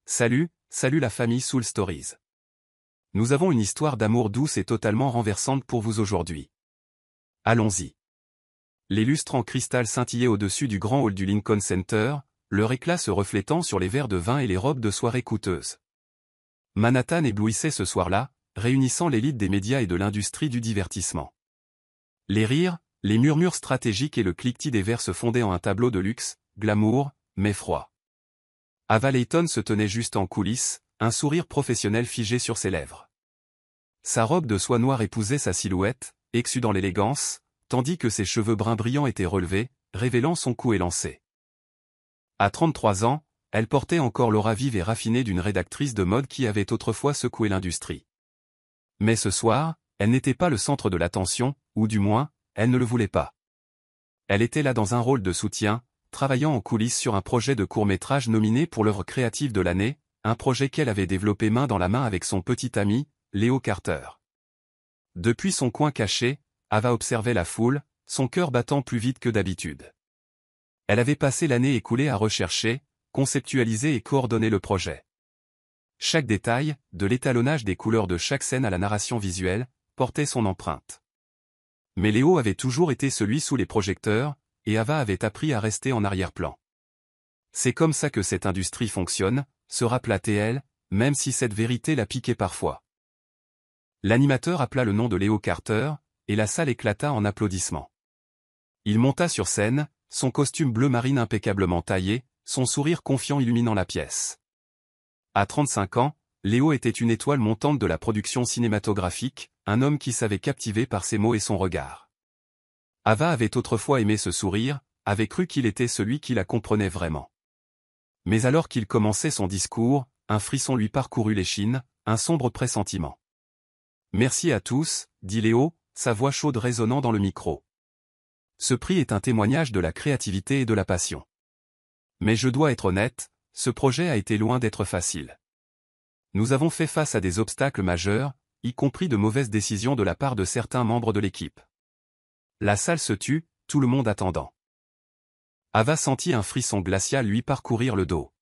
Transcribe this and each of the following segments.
Salut la famille Soul Stories. Nous avons une histoire d'amour douce et totalement renversante pour vous aujourd'hui. Allons-y. Les lustres en cristal scintillaient au-dessus du grand hall du Lincoln Center, leur éclat se reflétant sur les verres de vin et les robes de soirée coûteuses. Manhattan éblouissait ce soir-là, réunissant l'élite des médias et de l'industrie du divertissement. Les rires, les murmures stratégiques et le cliquetis des verres se fondaient en un tableau de luxe, glamour, mais froid. Ava Layton se tenait juste en coulisses, un sourire professionnel figé sur ses lèvres. Sa robe de soie noire épousait sa silhouette, exudant l'élégance, tandis que ses cheveux bruns brillants étaient relevés, révélant son cou élancé. À 33 ans, elle portait encore l'aura vive et raffinée d'une rédactrice de mode qui avait autrefois secoué l'industrie. Mais ce soir, elle n'était pas le centre de l'attention, ou du moins, elle ne le voulait pas. Elle était là dans un rôle de soutien, travaillant en coulisses sur un projet de court-métrage nominé pour l'œuvre créative de l'année, un projet qu'elle avait développé main dans la main avec son petit ami, Leo Carter. Depuis son coin caché, Ava observait la foule, son cœur battant plus vite que d'habitude. Elle avait passé l'année écoulée à rechercher, conceptualiser et coordonner le projet. Chaque détail, de l'étalonnage des couleurs de chaque scène à la narration visuelle, portait son empreinte. Mais Léo avait toujours été celui sous les projecteurs, et Ava avait appris à rester en arrière-plan. C'est comme ça que cette industrie fonctionne, se rappelait-elle, même si cette vérité la piquait parfois. L'animateur appela le nom de Leo Carter, et la salle éclata en applaudissements. Il monta sur scène, son costume bleu marine impeccablement taillé, son sourire confiant illuminant la pièce. À 35 ans, Léo était une étoile montante de la production cinématographique, un homme qui savait captiver par ses mots et son regard. Ava avait autrefois aimé ce sourire, avait cru qu'il était celui qui la comprenait vraiment. Mais alors qu'il commençait son discours, un frisson lui parcourut l'échine, un sombre pressentiment. « Merci à tous, dit Léo, sa voix chaude résonnant dans le micro. Ce prix est un témoignage de la créativité et de la passion. Mais je dois être honnête, ce projet a été loin d'être facile. Nous avons fait face à des obstacles majeurs, y compris de mauvaises décisions de la part de certains membres de l'équipe. » La salle se tut, tout le monde attendant. Ava sentit un frisson glacial lui parcourir le dos.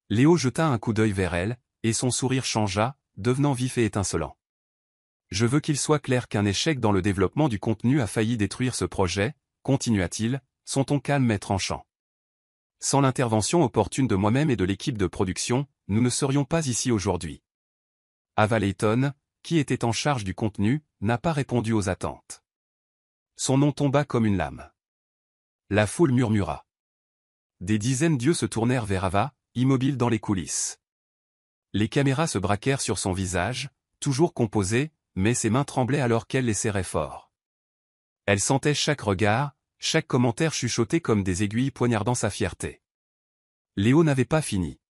Léo jeta un coup d'œil vers elle, et son sourire changea, devenant vif et étincelant. « Je veux qu'il soit clair qu'un échec dans le développement du contenu a failli détruire ce projet, continua-t-il, son ton calme et tranchant. Sans l'intervention opportune de moi-même et de l'équipe de production, nous ne serions pas ici aujourd'hui. Ava Layton, qui était en charge du contenu, n'a pas répondu aux attentes. Son nom tomba comme une lame. La foule murmura. Des dizaines d'yeux se tournèrent vers Ava, immobile dans les coulisses. Les caméras se braquèrent sur son visage, toujours composé, mais ses mains tremblaient alors qu'elle les serrait fort. Elle sentait chaque regard, chaque commentaire chuchoté comme des aiguilles poignardant sa fierté. Léo n'avait pas fini.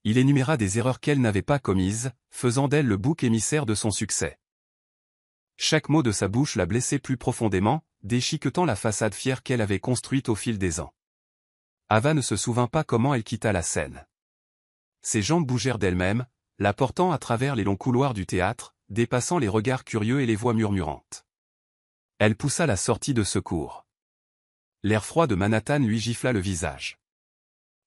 Il énuméra des erreurs qu'elle n'avait pas commises, faisant d'elle le bouc émissaire de son succès. Chaque mot de sa bouche la blessait plus profondément, déchiquetant la façade fière qu'elle avait construite au fil des ans. Ava ne se souvint pas comment elle quitta la scène. Ses jambes bougèrent d'elles-mêmes, la portant à travers les longs couloirs du théâtre, dépassant les regards curieux et les voix murmurantes. Elle poussa la sortie de secours. L'air froid de Manhattan lui gifla le visage.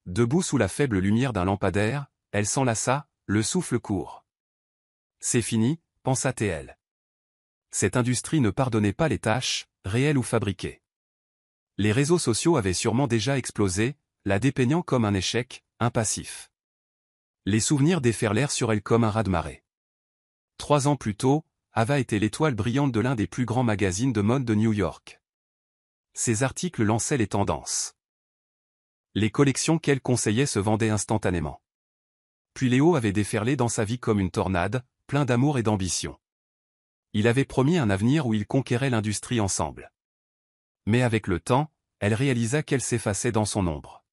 Debout sous la faible lumière d'un lampadaire, elle s'enlaça, le souffle court. C'est fini, pensa-t-elle. Cette industrie ne pardonnait pas les tâches, réelles ou fabriquées. Les réseaux sociaux avaient sûrement déjà explosé, la dépeignant comme un échec, un passif. Les souvenirs déferlèrent sur elle comme un raz-de-marée. 3 ans plus tôt, Ava était l'étoile brillante de l'un des plus grands magazines de mode de New York. Ses articles lançaient les tendances. Les collections qu'elle conseillait se vendaient instantanément. Puis Léo avait déferlé dans sa vie comme une tornade, plein d'amour et d'ambition. Il avait promis un avenir où ils conquéraient l'industrie ensemble. Mais avec le temps, elle réalisa qu'elle s'effaçait dans son ombre.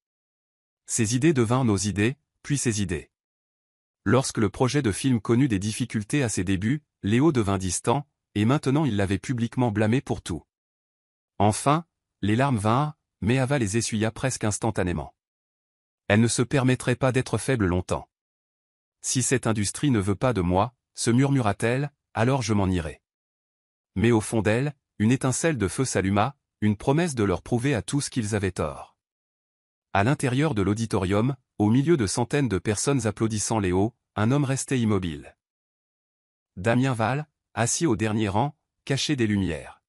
Ses idées devinrent nos idées, puis ses idées. Lorsque le projet de film connut des difficultés à ses débuts, Léo devint distant, et maintenant il l'avait publiquement blâmé pour tout. Enfin, les larmes vinrent, mais Ava les essuya presque instantanément. Elle ne se permettrait pas d'être faible longtemps. Si cette industrie ne veut pas de moi, se murmura-t-elle, alors je m'en irai. Mais au fond d'elle, une étincelle de feu s'alluma, une promesse de leur prouver à tous qu'ils avaient tort. À l'intérieur de l'auditorium, au milieu de centaines de personnes applaudissant Léo, un homme restait immobile. Damien Val, assis au dernier rang, caché des lumières.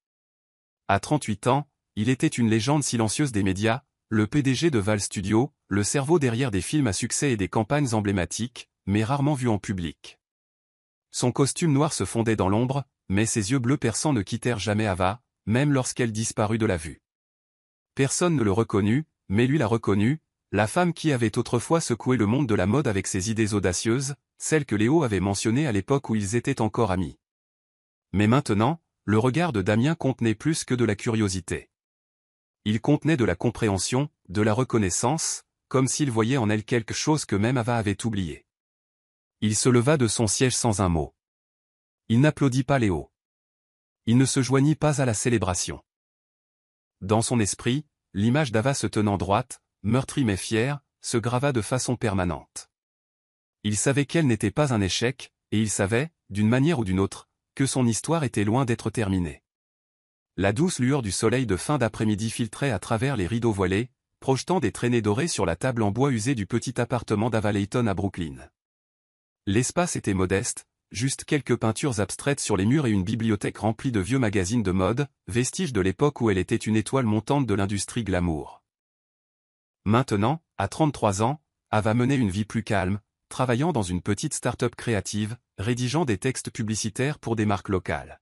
À 38 ans, il était une légende silencieuse des médias, le PDG de Val Studio, le cerveau derrière des films à succès et des campagnes emblématiques, mais rarement vu en public. Son costume noir se fondait dans l'ombre, mais ses yeux bleus perçants ne quittèrent jamais Ava, même lorsqu'elle disparut de la vue. Personne ne le reconnut, mais lui l'a reconnu, la femme qui avait autrefois secoué le monde de la mode avec ses idées audacieuses, celle que Léo avait mentionnée à l'époque où ils étaient encore amis. Mais maintenant, le regard de Damien contenait plus que de la curiosité. Il contenait de la compréhension, de la reconnaissance, comme s'il voyait en elle quelque chose que même Ava avait oublié. Il se leva de son siège sans un mot. Il n'applaudit pas Léo. Il ne se joignit pas à la célébration. Dans son esprit, l'image d'Ava se tenant droite, meurtrie mais fière, se grava de façon permanente. Il savait qu'elle n'était pas un échec, et il savait, d'une manière ou d'une autre, que son histoire était loin d'être terminée. La douce lueur du soleil de fin d'après-midi filtrait à travers les rideaux voilés, projetant des traînées dorées sur la table en bois usé du petit appartement d'Ava Layton à Brooklyn. L'espace était modeste, juste quelques peintures abstraites sur les murs et une bibliothèque remplie de vieux magazines de mode, vestiges de l'époque où elle était une étoile montante de l'industrie glamour. Maintenant, à 33 ans, Ava menait une vie plus calme, travaillant dans une petite start-up créative, rédigeant des textes publicitaires pour des marques locales.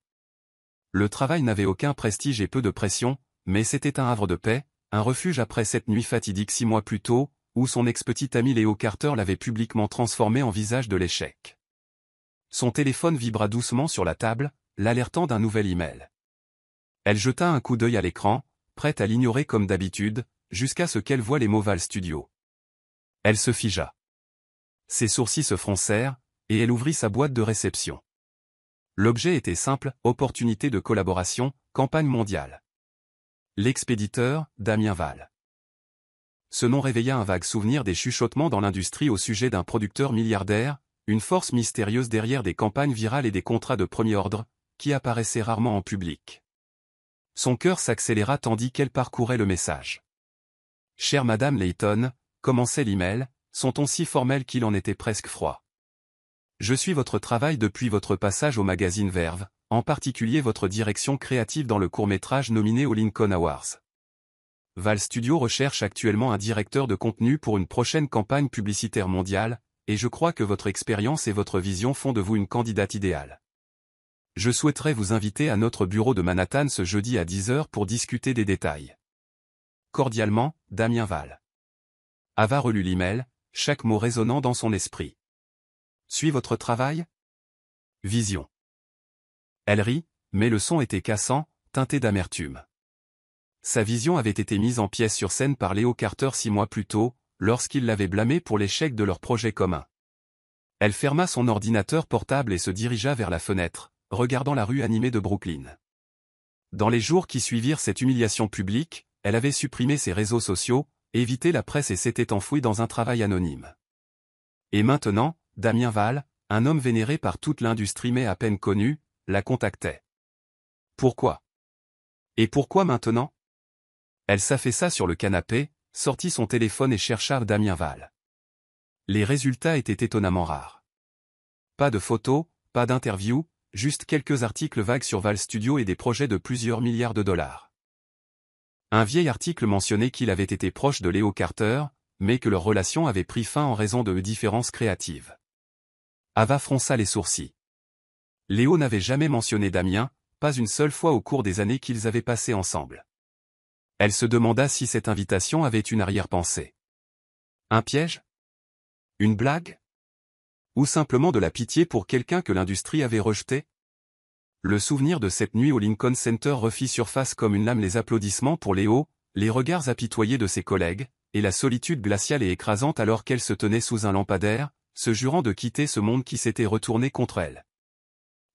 Le travail n'avait aucun prestige et peu de pression, mais c'était un havre de paix, un refuge après cette nuit fatidique 6 mois plus tôt, où son ex-petit ami Léo Carter l'avait publiquement transformé en visage de l'échec. Son téléphone vibra doucement sur la table, l'alertant d'un nouvel email. Elle jeta un coup d'œil à l'écran, prête à l'ignorer comme d'habitude, jusqu'à ce qu'elle voie les mots Val Studio. Elle se figea. Ses sourcils se froncèrent, et elle ouvrit sa boîte de réception. L'objet était simple, opportunité de collaboration, campagne mondiale. L'expéditeur, Damien Val. Ce nom réveilla un vague souvenir des chuchotements dans l'industrie au sujet d'un producteur milliardaire, une force mystérieuse derrière des campagnes virales et des contrats de premier ordre, qui apparaissaient rarement en public. Son cœur s'accéléra tandis qu'elle parcourait le message. « Chère Madame Layton », commençait l'email, son ton si formel qu'il en était presque froid. Je suis votre travail depuis votre passage au magazine Verve, en particulier votre direction créative dans le court-métrage nominé aux Lincoln Awards. Val Studio recherche actuellement un directeur de contenu pour une prochaine campagne publicitaire mondiale, et je crois que votre expérience et votre vision font de vous une candidate idéale. Je souhaiterais vous inviter à notre bureau de Manhattan ce jeudi à 10 h pour discuter des détails. Cordialement, Damien Val. Ava relut l'email, chaque mot résonnant dans son esprit. Suis votre travail ? Vision. Elle rit, mais le son était cassant, teinté d'amertume. Sa vision avait été mise en pièces sur scène par Léo Carter 6 mois plus tôt, lorsqu'il l'avait blâmé pour l'échec de leur projet commun. Elle ferma son ordinateur portable et se dirigea vers la fenêtre, regardant la rue animée de Brooklyn. Dans les jours qui suivirent cette humiliation publique, elle avait supprimé ses réseaux sociaux, évité la presse et s'était enfouie dans un travail anonyme. Et maintenant, Damien Val, un homme vénéré par toute l'industrie mais à peine connu, la contactait. Pourquoi ? Et pourquoi maintenant ? Elle s'affaissa sur le canapé, sortit son téléphone et chercha Damien Val. Les résultats étaient étonnamment rares. Pas de photos, pas d'interviews, juste quelques articles vagues sur Val Studio et des projets de plusieurs milliards de dollars. Un vieil article mentionnait qu'il avait été proche de Léo Carter, mais que leur relation avait pris fin en raison de différences créatives. Ava fronça les sourcils. Léo n'avait jamais mentionné Damien, pas une seule fois au cours des années qu'ils avaient passées ensemble. Elle se demanda si cette invitation avait une arrière-pensée. Un piège ? Une blague ? Ou simplement de la pitié pour quelqu'un que l'industrie avait rejeté ? Le souvenir de cette nuit au Lincoln Center refit surface comme une lame, les applaudissements pour Léo, les regards apitoyés de ses collègues, et la solitude glaciale et écrasante alors qu'elle se tenait sous un lampadaire, se jurant de quitter ce monde qui s'était retourné contre elle.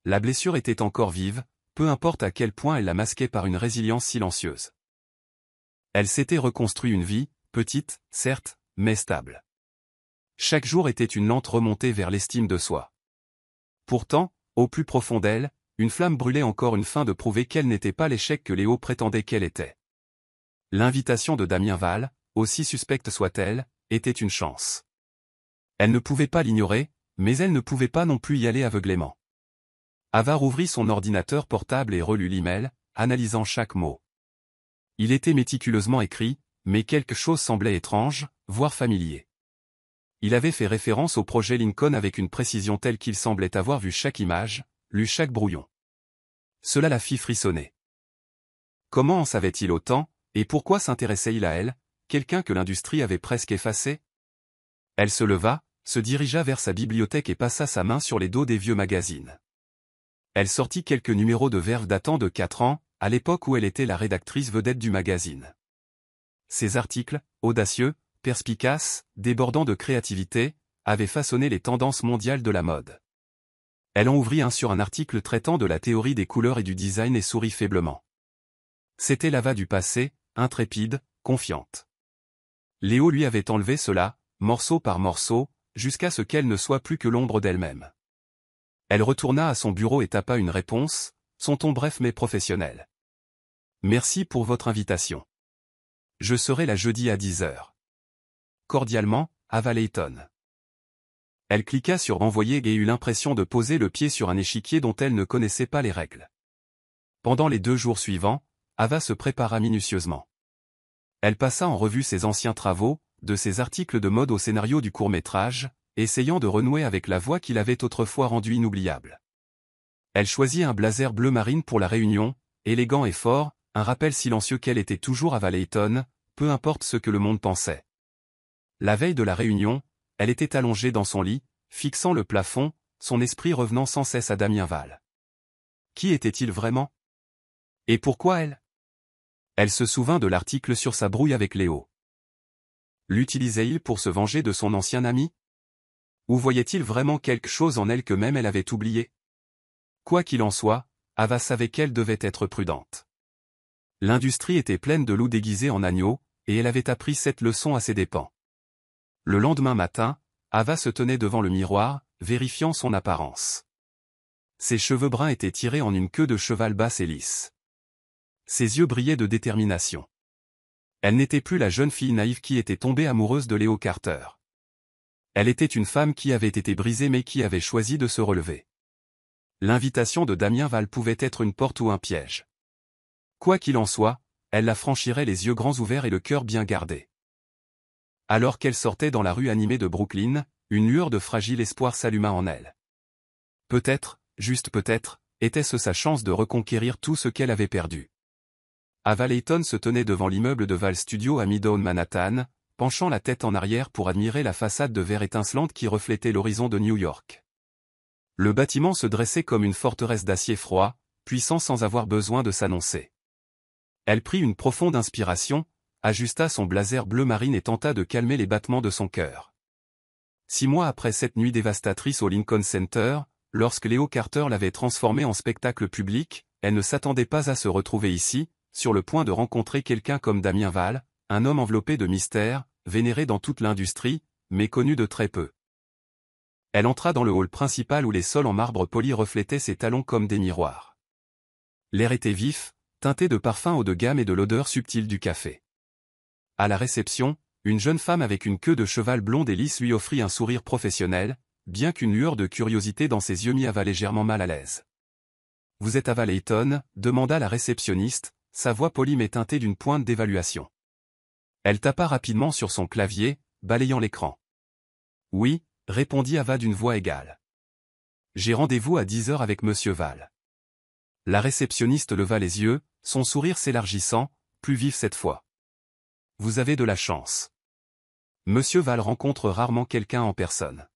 La blessure était encore vive, peu importe à quel point elle la masquait par une résilience silencieuse. Elle s'était reconstruit une vie, petite, certes, mais stable. Chaque jour était une lente remontée vers l'estime de soi. Pourtant, au plus profond d'elle, une flamme brûlait encore, une faim de prouver qu'elle n'était pas l'échec que Léo prétendait qu'elle était. L'invitation de Damien Val, aussi suspecte soit-elle, était une chance. Elle ne pouvait pas l'ignorer, mais elle ne pouvait pas non plus y aller aveuglément. Ava rouvrit son ordinateur portable et relut l'email, analysant chaque mot. Il était méticuleusement écrit, mais quelque chose semblait étrange, voire familier. Il avait fait référence au projet Lincoln avec une précision telle qu'il semblait avoir vu chaque image, lu chaque brouillon. Cela la fit frissonner. Comment en savait-il autant, et pourquoi s'intéressait-il à elle, quelqu'un que l'industrie avait presque effacé? Elle se leva, se dirigea vers sa bibliothèque et passa sa main sur les dos des vieux magazines. Elle sortit quelques numéros de Verve datant de 4 ans, à l'époque où elle était la rédactrice vedette du magazine. Ces articles, audacieux, perspicaces, débordant de créativité, avaient façonné les tendances mondiales de la mode. Elle en ouvrit un sur un article traitant de la théorie des couleurs et du design et sourit faiblement. C'était l'Ava du passé, intrépide, confiante. Léo lui avait enlevé cela, morceau par morceau, jusqu'à ce qu'elle ne soit plus que l'ombre d'elle-même. Elle retourna à son bureau et tapa une réponse, son ton bref mais professionnel. Merci pour votre invitation. Je serai là jeudi à 10h. Cordialement, Ava Layton. Elle cliqua sur envoyer et eut l'impression de poser le pied sur un échiquier dont elle ne connaissait pas les règles. Pendant les 2 jours suivants, Ava se prépara minutieusement. Elle passa en revue ses anciens travaux, de ses articles de mode au scénario du court-métrage, essayant de renouer avec la voix qui l'avait autrefois rendue inoubliable. Elle choisit un blazer bleu marine pour la réunion, élégant et fort, un rappel silencieux qu'elle était toujours Ava Layton, peu importe ce que le monde pensait. La veille de la réunion, elle était allongée dans son lit, fixant le plafond, son esprit revenant sans cesse à Damien Val. Qui était-il vraiment? Et pourquoi elle? Elle se souvint de l'article sur sa brouille avec Léo. L'utilisait-il pour se venger de son ancien ami? Ou voyait-il vraiment quelque chose en elle que même elle avait oublié? Quoi qu'il en soit, Ava savait qu'elle devait être prudente. L'industrie était pleine de loups déguisés en agneaux, et elle avait appris cette leçon à ses dépens. Le lendemain matin, Ava se tenait devant le miroir, vérifiant son apparence. Ses cheveux bruns étaient tirés en une queue de cheval basse et lisse. Ses yeux brillaient de détermination. Elle n'était plus la jeune fille naïve qui était tombée amoureuse de Léo Carter. Elle était une femme qui avait été brisée mais qui avait choisi de se relever. L'invitation de Damien Val pouvait être une porte ou un piège. Quoi qu'il en soit, elle la franchirait les yeux grands ouverts et le cœur bien gardé. Alors qu'elle sortait dans la rue animée de Brooklyn, une lueur de fragile espoir s'alluma en elle. Peut-être, juste peut-être, était-ce sa chance de reconquérir tout ce qu'elle avait perdu. Ava Layton se tenait devant l'immeuble de Val Studio à Midtown Manhattan, penchant la tête en arrière pour admirer la façade de verre étincelante qui reflétait l'horizon de New York. Le bâtiment se dressait comme une forteresse d'acier froid, puissant sans avoir besoin de s'annoncer. Elle prit une profonde inspiration, ajusta son blazer bleu marine et tenta de calmer les battements de son cœur. 6 mois après cette nuit dévastatrice au Lincoln Center, lorsque Léo Carter l'avait transformée en spectacle public, elle ne s'attendait pas à se retrouver ici, sur le point de rencontrer quelqu'un comme Damien Val, un homme enveloppé de mystère, vénéré dans toute l'industrie, mais connu de très peu. Elle entra dans le hall principal où les sols en marbre poli reflétaient ses talons comme des miroirs. L'air était vif, teinté de parfums haut de gamme et de l'odeur subtile du café. À la réception, une jeune femme avec une queue de cheval blonde et lisse lui offrit un sourire professionnel, bien qu'une lueur de curiosité dans ses yeux mit Ava légèrement mal à l'aise. « Vous êtes Ava Layton ?» demanda la réceptionniste, sa voix polie mais teintée d'une pointe d'évaluation. Elle tapa rapidement sur son clavier, balayant l'écran. « Oui », répondit Ava d'une voix égale. « J'ai rendez-vous à 10h avec Monsieur Val. » La réceptionniste leva les yeux, son sourire s'élargissant, plus vif cette fois. « Vous avez de la chance. Monsieur Val rencontre rarement quelqu'un en personne.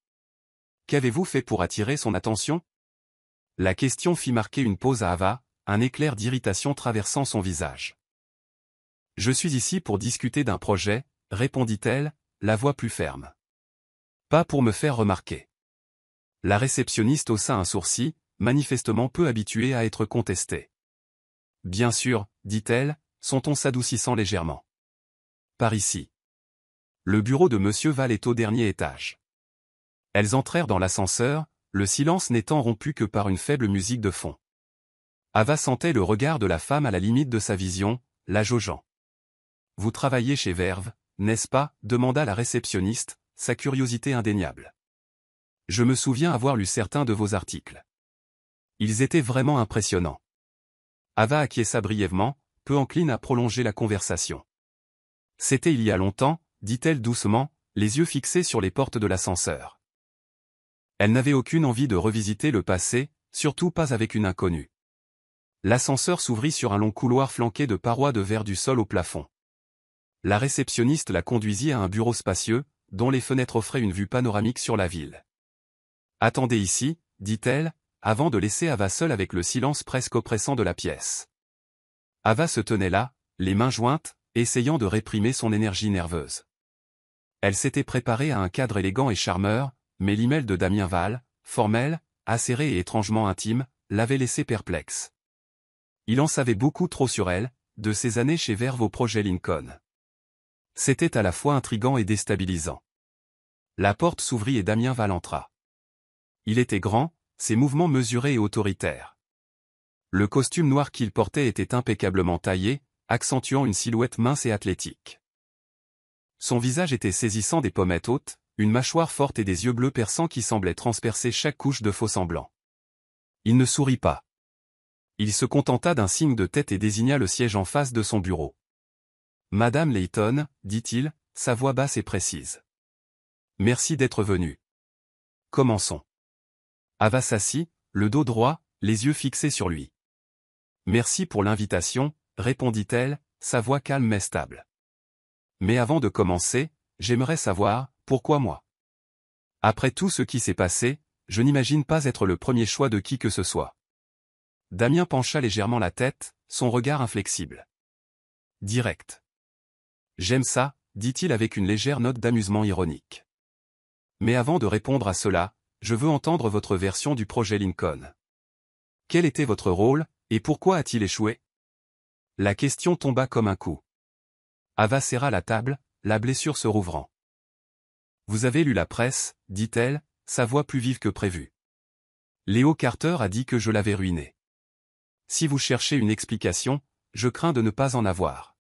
Qu'avez-vous fait pour attirer son attention ?» La question fit marquer une pause à Ava, un éclair d'irritation traversant son visage. « Je suis ici pour discuter d'un projet, » répondit-elle, la voix plus ferme. « Pas pour me faire remarquer. » La réceptionniste haussa un sourcil, manifestement peu habituée à être contestée. « Bien sûr, » dit-elle, son ton s'adoucissant légèrement. « Par ici. » Le bureau de Monsieur Val est au dernier étage. Elles entrèrent dans l'ascenseur, le silence n'étant rompu que par une faible musique de fond. Ava sentait le regard de la femme à la limite de sa vision, la jaugeant. « Vous travaillez chez Verve ?» n'est-ce pas, demanda la réceptionniste, sa curiosité indéniable. Je me souviens avoir lu certains de vos articles. Ils étaient vraiment impressionnants. Ava acquiesça brièvement, peu encline à prolonger la conversation. C'était il y a longtemps, dit-elle doucement, les yeux fixés sur les portes de l'ascenseur. Elle n'avait aucune envie de revisiter le passé, surtout pas avec une inconnue. L'ascenseur s'ouvrit sur un long couloir flanqué de parois de verre du sol au plafond. La réceptionniste la conduisit à un bureau spacieux, dont les fenêtres offraient une vue panoramique sur la ville. « Attendez ici, dit-elle, avant de laisser Ava seule avec le silence presque oppressant de la pièce. Ava se tenait là, les mains jointes, essayant de réprimer son énergie nerveuse. Elle s'était préparée à un cadre élégant et charmeur, mais l'email de Damien Val, formel, acéré et étrangement intime, l'avait laissée perplexe. Il en savait beaucoup trop sur elle, de ses années chez Verve au projet Lincoln. C'était à la fois intriguant et déstabilisant. La porte s'ouvrit et Damien Val entra. Il était grand, ses mouvements mesurés et autoritaires. Le costume noir qu'il portait était impeccablement taillé, accentuant une silhouette mince et athlétique. Son visage était saisissant, des pommettes hautes, une mâchoire forte et des yeux bleus perçants qui semblaient transpercer chaque couche de faux semblant. Il ne sourit pas. Il se contenta d'un signe de tête et désigna le siège en face de son bureau. « Madame Layton, dit-il, sa voix basse et précise. Merci d'être venue. Commençons. » Ava s'assit, le dos droit, les yeux fixés sur lui. « Merci pour l'invitation, » répondit-elle, sa voix calme mais stable. « Mais avant de commencer, j'aimerais savoir, pourquoi moi? Après tout ce qui s'est passé, je n'imagine pas être le premier choix de qui que ce soit. » Damien pencha légèrement la tête, son regard inflexible. Direct. « J'aime ça, dit-il avec une légère note d'amusement ironique. Mais avant de répondre à cela, je veux entendre votre version du projet Lincoln. Quel était votre rôle, et pourquoi a-t-il échoué? La question tomba comme un coup. Ava serra la table, la blessure se rouvrant. Vous avez lu la presse, dit-elle, sa voix plus vive que prévu. Léo Carter a dit que je l'avais ruiné. Si vous cherchez une explication, je crains de ne pas en avoir.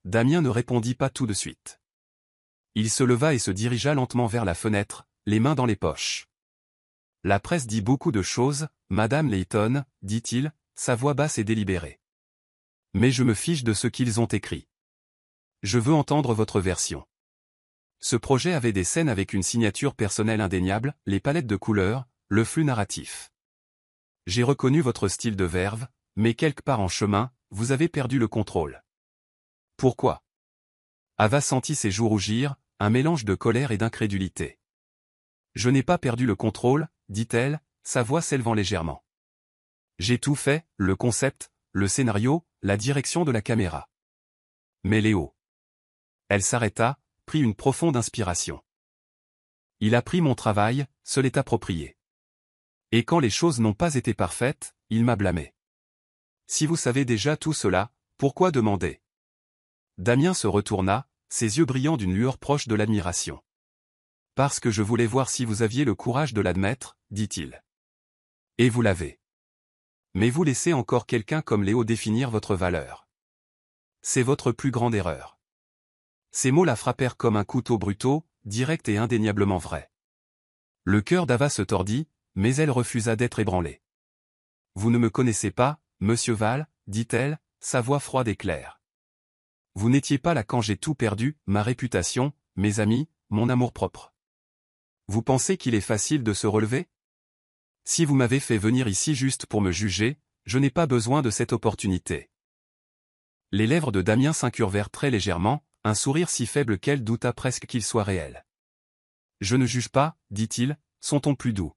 Damien ne répondit pas tout de suite. Il se leva et se dirigea lentement vers la fenêtre, les mains dans les poches. La presse dit beaucoup de choses, Madame Layton, dit-il, sa voix basse et délibérée. Mais je me fiche de ce qu'ils ont écrit. Je veux entendre votre version. Ce projet avait des scènes avec une signature personnelle indéniable, les palettes de couleurs, le flux narratif. J'ai reconnu votre style de verve, mais quelque part en chemin, vous avez perdu le contrôle. Pourquoi? Ava sentit ses joues rougir, un mélange de colère et d'incrédulité. Je n'ai pas perdu le contrôle, dit-elle, sa voix s'élevant légèrement. J'ai tout fait, le concept, le scénario, la direction de la caméra. Mais Léo. Elle s'arrêta, prit une profonde inspiration. Il a pris mon travail, se l'est approprié. Et quand les choses n'ont pas été parfaites, il m'a blâmé. Si vous savez déjà tout cela, pourquoi demander? Damien se retourna, ses yeux brillants d'une lueur proche de l'admiration. Parce que je voulais voir si vous aviez le courage de l'admettre, dit-il. Et vous l'avez. Mais vous laissez encore quelqu'un comme Léo définir votre valeur. C'est votre plus grande erreur. Ces mots la frappèrent comme un couteau brutaux, direct et indéniablement vrai. Le cœur d'Ava se tordit, mais elle refusa d'être ébranlée. Vous ne me connaissez pas, monsieur Val, dit-elle, sa voix froide et claire. Vous n'étiez pas là quand j'ai tout perdu, ma réputation, mes amis, mon amour-propre. Vous pensez qu'il est facile de se relever? Si vous m'avez fait venir ici juste pour me juger, je n'ai pas besoin de cette opportunité. Les lèvres de Damien s'incurvèrent très légèrement, un sourire si faible qu'elle douta presque qu'il soit réel. Je ne juge pas, dit-il, son ton plus doux.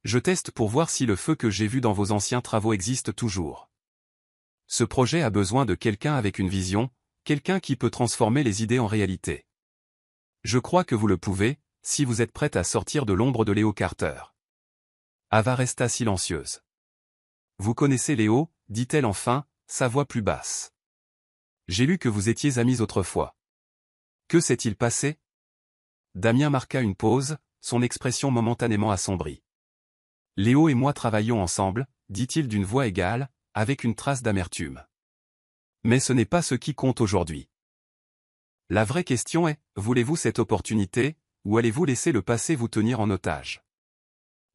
Je teste pour voir si le feu que j'ai vu dans vos anciens travaux existe toujours. Ce projet a besoin de quelqu'un avec une vision, quelqu'un qui peut transformer les idées en réalité. Je crois que vous le pouvez, si vous êtes prête à sortir de l'ombre de Léo Carter. Ava resta silencieuse. Vous connaissez Léo, dit-elle enfin, sa voix plus basse. J'ai lu que vous étiez amis autrefois. Que s'est-il passé? Damien marqua une pause, son expression momentanément assombrie. Léo et moi travaillons ensemble, dit-il d'une voix égale, avec une trace d'amertume. Mais ce n'est pas ce qui compte aujourd'hui. La vraie question est, voulez-vous cette opportunité, ou allez-vous laisser le passé vous tenir en otage?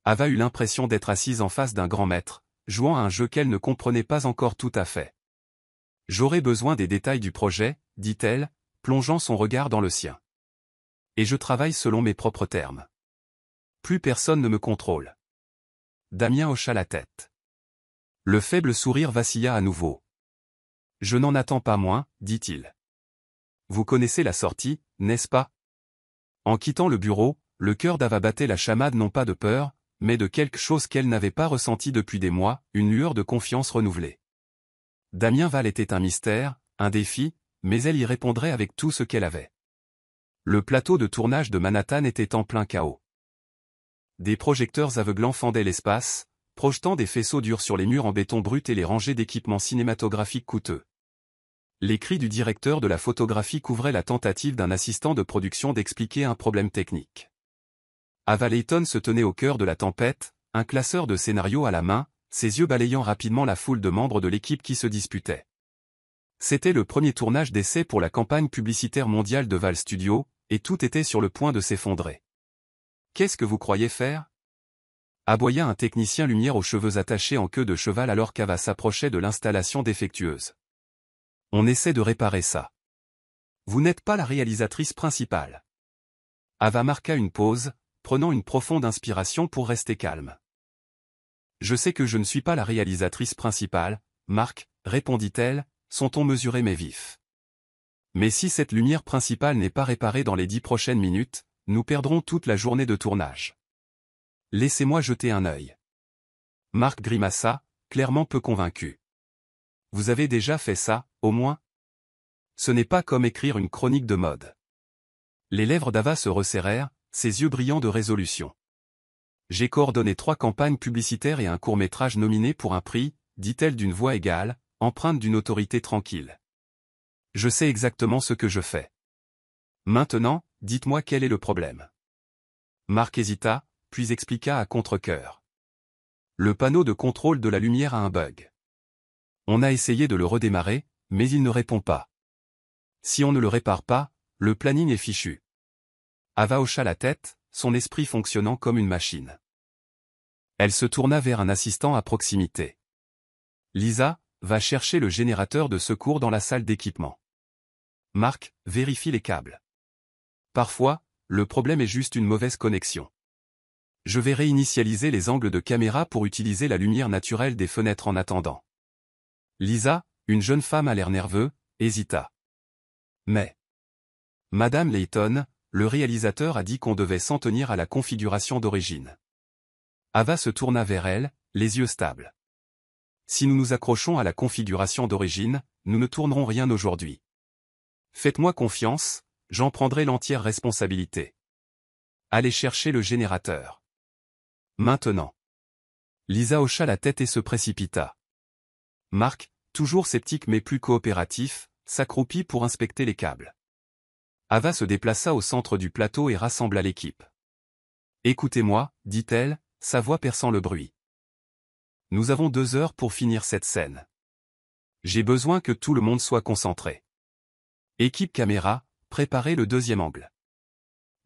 Ava eut l'impression d'être assise en face d'un grand maître, jouant à un jeu qu'elle ne comprenait pas encore tout à fait. J'aurais besoin des détails du projet, dit-elle, plongeant son regard dans le sien. Et je travaille selon mes propres termes. Plus personne ne me contrôle. Damien hocha la tête. Le faible sourire vacilla à nouveau. Je n'en attends pas moins, dit-il. Vous connaissez la sortie, n'est-ce pas? En quittant le bureau, le cœur d'Ava battait la chamade non pas de peur, mais de quelque chose qu'elle n'avait pas ressenti depuis des mois, une lueur de confiance renouvelée. Damien Val était un mystère, un défi, mais elle y répondrait avec tout ce qu'elle avait. Le plateau de tournage de Manhattan était en plein chaos. Des projecteurs aveuglants fendaient l'espace, projetant des faisceaux durs sur les murs en béton brut et les rangées d'équipements cinématographiques coûteux. Les cris du directeur de la photographie couvraient la tentative d'un assistant de production d'expliquer un problème technique. Ava Layton se tenait au cœur de la tempête, un classeur de scénarios à la main, ses yeux balayant rapidement la foule de membres de l'équipe qui se disputaient. C'était le premier tournage d'essai pour la campagne publicitaire mondiale de Val Studios, et tout était sur le point de s'effondrer. « Qu'est-ce que vous croyez faire ?» aboya un technicien lumière aux cheveux attachés en queue de cheval alors qu'Ava s'approchait de l'installation défectueuse. « On essaie de réparer ça. Vous n'êtes pas la réalisatrice principale. » Ava marqua une pause, prenant une profonde inspiration pour rester calme. « Je sais que je ne suis pas la réalisatrice principale, Marc, répondit-elle, son ton mesuré mais vif. Mais si cette lumière principale n'est pas réparée dans les 10 prochaines minutes, nous perdrons toute la journée de tournage. Laissez-moi jeter un œil. Marc grimaça, clairement peu convaincu. Vous avez déjà fait ça, au moins? Ce n'est pas comme écrire une chronique de mode. Les lèvres d'Ava se resserrèrent, ses yeux brillants de résolution. J'ai coordonné 3 campagnes publicitaires et un court-métrage nominé pour un prix, dit-elle d'une voix égale, empreinte d'une autorité tranquille. Je sais exactement ce que je fais. Maintenant, dites-moi quel est le problème. Marc hésita, puis expliqua à contre-cœur. Le panneau de contrôle de la lumière a un bug. On a essayé de le redémarrer, mais il ne répond pas. Si on ne le répare pas, le planning est fichu. Ava hocha la tête, son esprit fonctionnant comme une machine. Elle se tourna vers un assistant à proximité. Lisa, va chercher le générateur de secours dans la salle d'équipement. Marc, vérifie les câbles. Parfois, le problème est juste une mauvaise connexion. Je vais réinitialiser les angles de caméra pour utiliser la lumière naturelle des fenêtres en attendant. Lisa, une jeune femme à l'air nerveux, hésita. Mais... Madame Layton, le réalisateur a dit qu'on devait s'en tenir à la configuration d'origine. Ava se tourna vers elle, les yeux stables. Si nous nous accrochons à la configuration d'origine, nous ne tournerons rien aujourd'hui. Faites-moi confiance, j'en prendrai l'entière responsabilité. Allez chercher le générateur. Maintenant. Lisa hocha la tête et se précipita. Marc, toujours sceptique mais plus coopératif, s'accroupit pour inspecter les câbles. Ava se déplaça au centre du plateau et rassembla l'équipe. Écoutez-moi, dit-elle, sa voix perçant le bruit. Nous avons 2 heures pour finir cette scène. J'ai besoin que tout le monde soit concentré. Équipe caméra, préparez le 2e angle.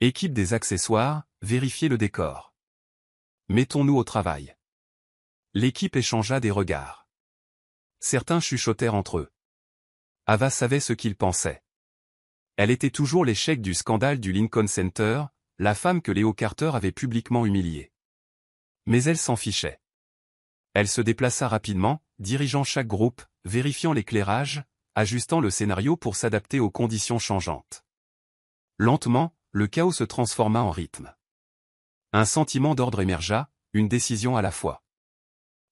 Équipe des accessoires, vérifiez le décor. Mettons-nous au travail. L'équipe échangea des regards. Certains chuchotèrent entre eux. Ava savait ce qu'ils pensaient. Elle était toujours l'échec du scandale du Lincoln Center, la femme que Léo Carter avait publiquement humiliée. Mais elle s'en fichait. Elle se déplaça rapidement, dirigeant chaque groupe, vérifiant l'éclairage, ajustant le scénario pour s'adapter aux conditions changeantes. Lentement, le chaos se transforma en rythme. Un sentiment d'ordre émergea, une décision à la fois.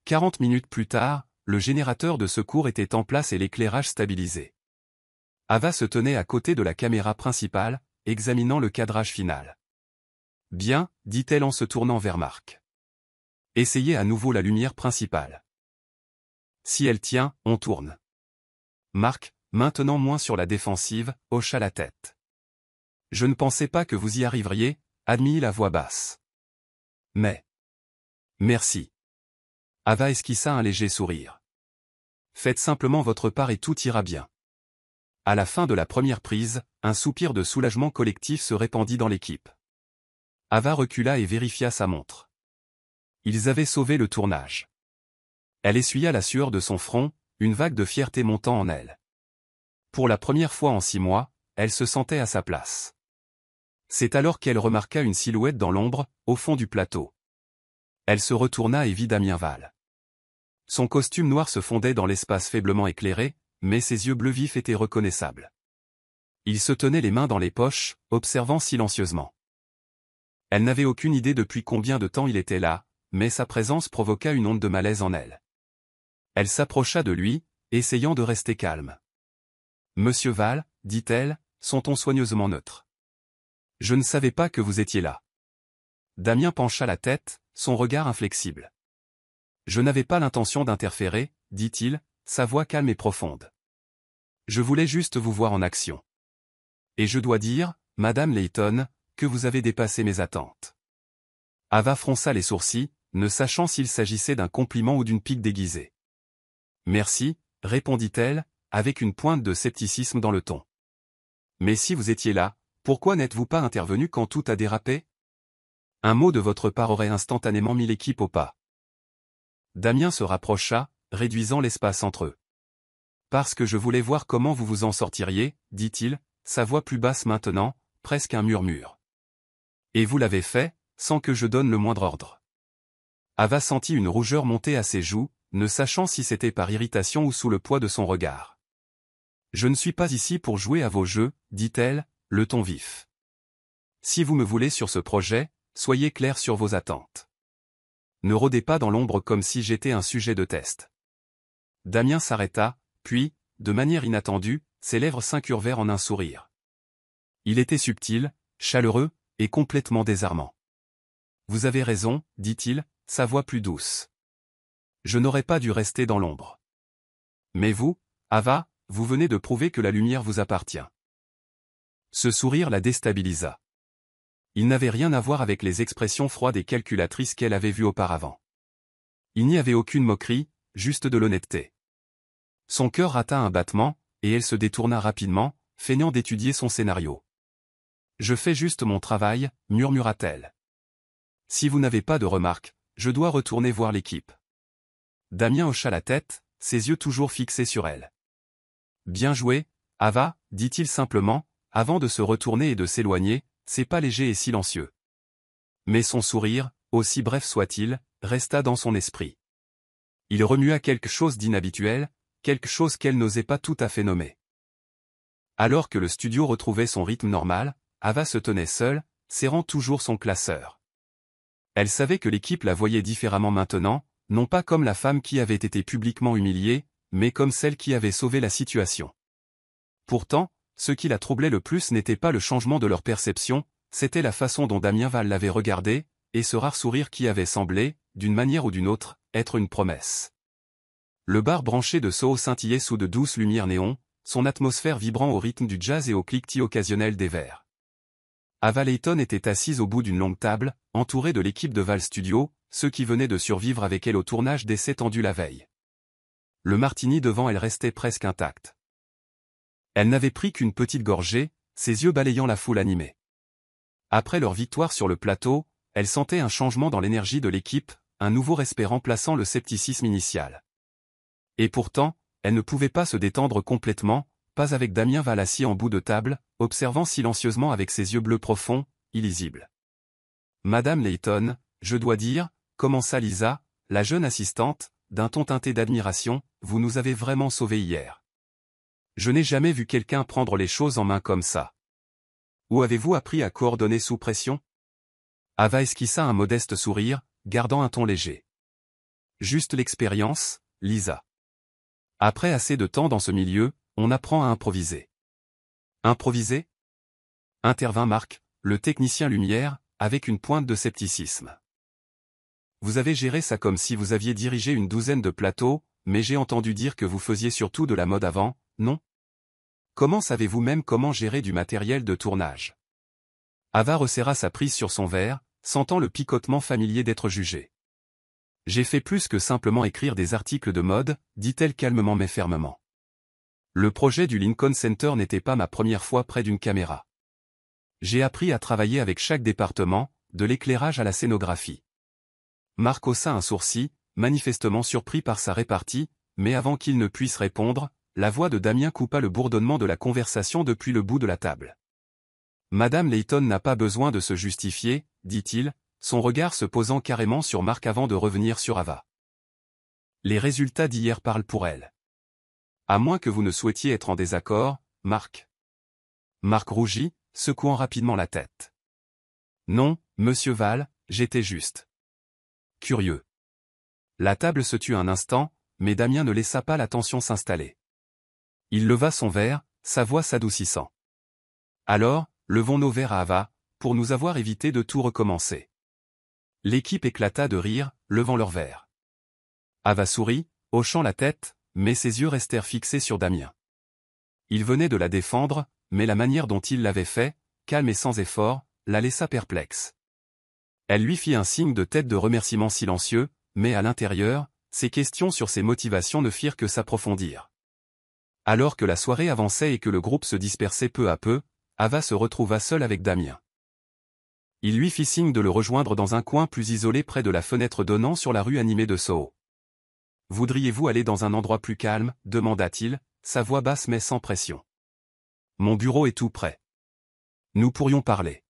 40 minutes plus tard, le générateur de secours était en place et l'éclairage stabilisé. Ava se tenait à côté de la caméra principale, examinant le cadrage final. « Bien, dit-elle en se tournant vers Marc. Essayez à nouveau la lumière principale. Si elle tient, on tourne. » Marc, maintenant moins sur la défensive, hocha la tête. « Je ne pensais pas que vous y arriveriez, » admit la voix basse. « Mais... Merci. » Ava esquissa un léger sourire. « Faites simplement votre part et tout ira bien. » À la fin de la première prise, un soupir de soulagement collectif se répandit dans l'équipe. Ava recula et vérifia sa montre. Ils avaient sauvé le tournage. Elle essuya la sueur de son front, une vague de fierté montant en elle. Pour la première fois en 6 mois, elle se sentait à sa place. C'est alors qu'elle remarqua une silhouette dans l'ombre, au fond du plateau. Elle se retourna et vit Damien Val. Son costume noir se fondait dans l'espace faiblement éclairé, mais ses yeux bleus vifs étaient reconnaissables. Il se tenait les mains dans les poches, observant silencieusement. Elle n'avait aucune idée depuis combien de temps il était là, mais sa présence provoqua une onde de malaise en elle. Elle s'approcha de lui, essayant de rester calme. « Monsieur Val, dit-elle, son ton soigneusement neutre. Je ne savais pas que vous étiez là. » Damien pencha la tête, son regard inflexible. « Je n'avais pas l'intention d'interférer, dit-il, sa voix calme et profonde. Je voulais juste vous voir en action. Et je dois dire, Madame Layton, que vous avez dépassé mes attentes. » Ava fronça les sourcils, ne sachant s'il s'agissait d'un compliment ou d'une pique déguisée. « Merci, répondit-elle, avec une pointe de scepticisme dans le ton. Mais si vous étiez là, pourquoi n'êtes-vous pas intervenu quand tout a dérapé? Un mot de votre part aurait instantanément mis l'équipe au pas. Damien se rapprocha, réduisant l'espace entre eux. Parce que je voulais voir comment vous vous en sortiriez, dit-il, sa voix plus basse maintenant, presque un murmure. Et vous l'avez fait, sans que je donne le moindre ordre. Ava sentit une rougeur monter à ses joues, ne sachant si c'était par irritation ou sous le poids de son regard. Je ne suis pas ici pour jouer à vos jeux, dit-elle, le ton vif. Si vous me voulez sur ce projet, soyez clair sur vos attentes. Ne rôdez pas dans l'ombre comme si j'étais un sujet de test. Damien s'arrêta, puis, de manière inattendue, ses lèvres s'incurvèrent en un sourire. Il était subtil, chaleureux, et complètement désarmant. Vous avez raison, dit-il, sa voix plus douce. Je n'aurais pas dû rester dans l'ombre. Mais vous, Ava, vous venez de prouver que la lumière vous appartient. Ce sourire la déstabilisa. Il n'avait rien à voir avec les expressions froides et calculatrices qu'elle avait vues auparavant. Il n'y avait aucune moquerie, juste de l'honnêteté. Son cœur rata un battement, et elle se détourna rapidement, feignant d'étudier son scénario. « Je fais juste mon travail, murmura-t-elle. Si vous n'avez pas de remarques, je dois retourner voir l'équipe. » Damien hocha la tête, ses yeux toujours fixés sur elle. « Bien joué, Ava, dit-il simplement, avant de se retourner et de s'éloigner, c'est pas léger et silencieux. » Mais son sourire, aussi bref soit-il, resta dans son esprit. Il remua quelque chose d'inhabituel, quelque chose qu'elle n'osait pas tout à fait nommer. Alors que le studio retrouvait son rythme normal, Ava se tenait seule, serrant toujours son classeur. Elle savait que l'équipe la voyait différemment maintenant, non pas comme la femme qui avait été publiquement humiliée, mais comme celle qui avait sauvé la situation. Pourtant, ce qui la troublait le plus n'était pas le changement de leur perception, c'était la façon dont Damien Val l'avait regardée, et ce rare sourire qui avait semblé, d'une manière ou d'une autre, être une promesse. Le bar branché de Soho scintillait sous de douces lumières néon, son atmosphère vibrant au rythme du jazz et au cliquetis occasionnel des verres. Ava Layton était assise au bout d'une longue table, entourée de l'équipe de Val Studio, ceux qui venaient de survivre avec elle au tournage d'essais tendus la veille. Le martini devant elle restait presque intact. Elle n'avait pris qu'une petite gorgée, ses yeux balayant la foule animée. Après leur victoire sur le plateau, elle sentait un changement dans l'énergie de l'équipe, un nouveau respect remplaçant le scepticisme initial. Et pourtant, elle ne pouvait pas se détendre complètement, pas avec Damien Val assis en bout de table, observant silencieusement avec ses yeux bleus profonds, illisibles. « Madame Layton, je dois dire, » commença Lisa, la jeune assistante, d'un ton teinté d'admiration, « vous nous avez vraiment sauvés hier. Je n'ai jamais vu quelqu'un prendre les choses en main comme ça. Où avez-vous appris à coordonner sous pression ?» Ava esquissa un modeste sourire, gardant un ton léger. « Juste l'expérience, Lisa. Après assez de temps dans ce milieu, on apprend à improviser. » « Improviser ?» intervint Marc, le technicien lumière, avec une pointe de scepticisme. « Vous avez géré ça comme si vous aviez dirigé une douzaine de plateaux, mais j'ai entendu dire que vous faisiez surtout de la mode avant, non? Comment savez-vous même comment gérer du matériel de tournage ?» Ava resserra sa prise sur son verre, sentant le picotement familier d'être jugée. « J'ai fait plus que simplement écrire des articles de mode, dit-elle calmement mais fermement. Le projet du Lincoln Center n'était pas ma première fois près d'une caméra. J'ai appris à travailler avec chaque département, de l'éclairage à la scénographie. Marc haussa un sourcil, manifestement surpris par sa répartie, mais avant qu'il ne puisse répondre, la voix de Damien coupa le bourdonnement de la conversation depuis le bout de la table. Madame Layton n'a pas besoin de se justifier, dit-il, son regard se posant carrément sur Marc avant de revenir sur Ava. Les résultats d'hier parlent pour elle. À moins que vous ne souhaitiez être en désaccord, Marc. Marc rougit, secouant rapidement la tête. Non, monsieur Val, j'étais juste curieux. La table se tut un instant, mais Damien ne laissa pas la tension s'installer. Il leva son verre, sa voix s'adoucissant. Alors, levons nos verres à Ava, pour nous avoir évité de tout recommencer. L'équipe éclata de rire, levant leurs verres. Ava sourit, hochant la tête, mais ses yeux restèrent fixés sur Damien. Il venait de la défendre, mais la manière dont il l'avait fait, calme et sans effort, la laissa perplexe. Elle lui fit un signe de tête de remerciement silencieux, mais à l'intérieur, ses questions sur ses motivations ne firent que s'approfondir. Alors que la soirée avançait et que le groupe se dispersait peu à peu, Ava se retrouva seule avec Damien. Il lui fit signe de le rejoindre dans un coin plus isolé près de la fenêtre donnant sur la rue animée de Soho. « Voudriez-vous aller dans un endroit plus calme » demanda-t-il, sa voix basse mais sans pression. « Mon bureau est tout près. Nous pourrions parler. »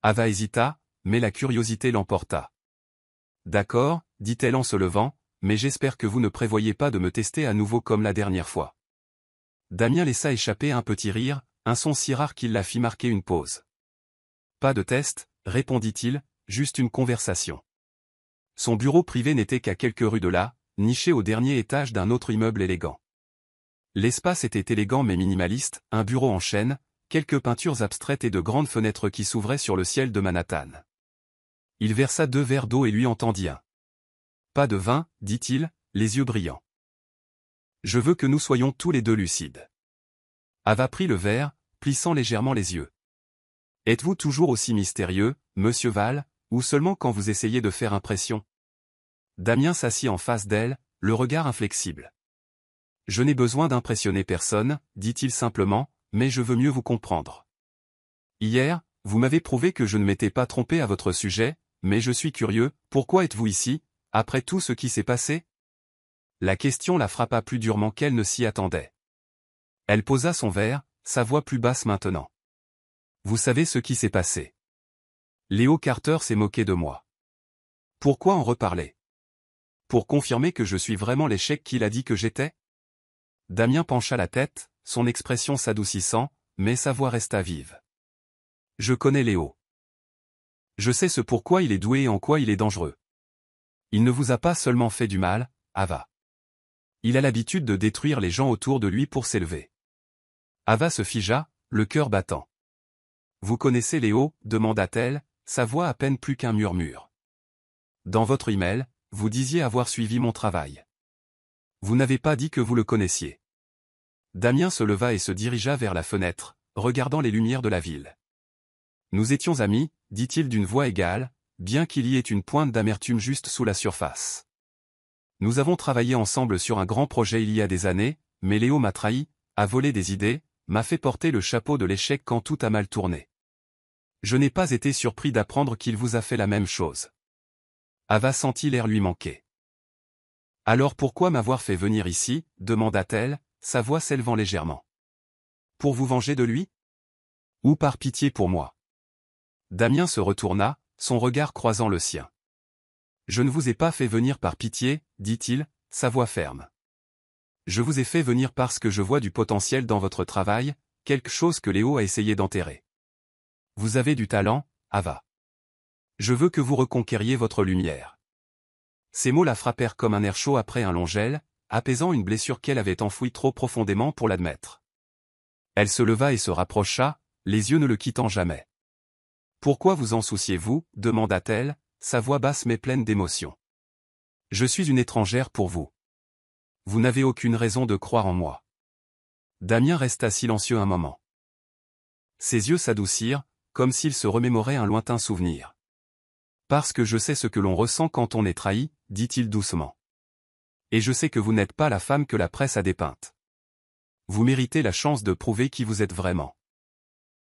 Ava hésita, mais la curiosité l'emporta. « D'accord, dit-elle en se levant, mais j'espère que vous ne prévoyez pas de me tester à nouveau comme la dernière fois. » Damien laissa échapper un petit rire, un son si rare qu'il la fit marquer une pause. « Pas de test, répondit-il, juste une conversation. » Son bureau privé n'était qu'à quelques rues de là, niché au dernier étage d'un autre immeuble élégant. L'espace était élégant mais minimaliste, un bureau en chêne, quelques peintures abstraites et de grandes fenêtres qui s'ouvraient sur le ciel de Manhattan. Il versa 2 verres d'eau et lui en tendit un. « Pas de vin, dit-il, les yeux brillants. Je veux que nous soyons tous les deux lucides. » Ava prit le verre, plissant légèrement les yeux. « Êtes-vous toujours aussi mystérieux, monsieur Val, ou seulement quand vous essayez de faire impression ?» Damien s'assit en face d'elle, le regard inflexible. « Je n'ai besoin d'impressionner personne, dit-il simplement, mais je veux mieux vous comprendre. Hier, vous m'avez prouvé que je ne m'étais pas trompé à votre sujet, mais je suis curieux, pourquoi êtes-vous ici, après tout ce qui s'est passé ?» La question la frappa plus durement qu'elle ne s'y attendait. Elle posa son verre, sa voix plus basse maintenant. « Vous savez ce qui s'est passé. Léo Carter s'est moqué de moi. Pourquoi en reparler? Pour confirmer que je suis vraiment l'échec qu'il a dit que j'étais ?» Damien pencha la tête, son expression s'adoucissant, mais sa voix resta vive. « Je connais Léo. Je sais ce pourquoi il est doué et en quoi il est dangereux. Il ne vous a pas seulement fait du mal, Ava. Il a l'habitude de détruire les gens autour de lui pour s'élever. » Ava se figea, le cœur battant. « Vous connaissez Léo » demanda-t-elle, sa voix à peine plus qu'un murmure. « Dans votre email, vous disiez avoir suivi mon travail. Vous n'avez pas dit que vous le connaissiez. » Damien se leva et se dirigea vers la fenêtre, regardant les lumières de la ville. « Nous étions amis, dit-il d'une voix égale, bien qu'il y ait une pointe d'amertume juste sous la surface. Nous avons travaillé ensemble sur un grand projet il y a des années, mais Léo m'a trahi, a volé des idées, m'a fait porter le chapeau de l'échec quand tout a mal tourné. Je n'ai pas été surpris d'apprendre qu'il vous a fait la même chose. » Ava sentit l'air lui manquer. « Alors pourquoi m'avoir fait venir ici » demanda-t-elle, sa voix s'élevant légèrement. « Pour vous venger de lui? Ou par pitié pour moi ?» Damien se retourna, son regard croisant le sien. « Je ne vous ai pas fait venir par pitié, dit-il, sa voix ferme. Je vous ai fait venir parce que je vois du potentiel dans votre travail, quelque chose que Léo a essayé d'enterrer. Vous avez du talent, Ava. Je veux que vous reconquériez votre lumière. » Ces mots la frappèrent comme un air chaud après un long gel, apaisant une blessure qu'elle avait enfouie trop profondément pour l'admettre. Elle se leva et se rapprocha, les yeux ne le quittant jamais. « Pourquoi vous en souciez-vous » demanda-t-elle, sa voix basse mais pleine d'émotion. « Je suis une étrangère pour vous. Vous n'avez aucune raison de croire en moi. » Damien resta silencieux un moment. Ses yeux s'adoucirent, comme s'il se remémorait un lointain souvenir. « Parce que je sais ce que l'on ressent quand on est trahi, » dit-il doucement. « Et je sais que vous n'êtes pas la femme que la presse a dépeinte. vous méritez la chance de prouver qui vous êtes vraiment.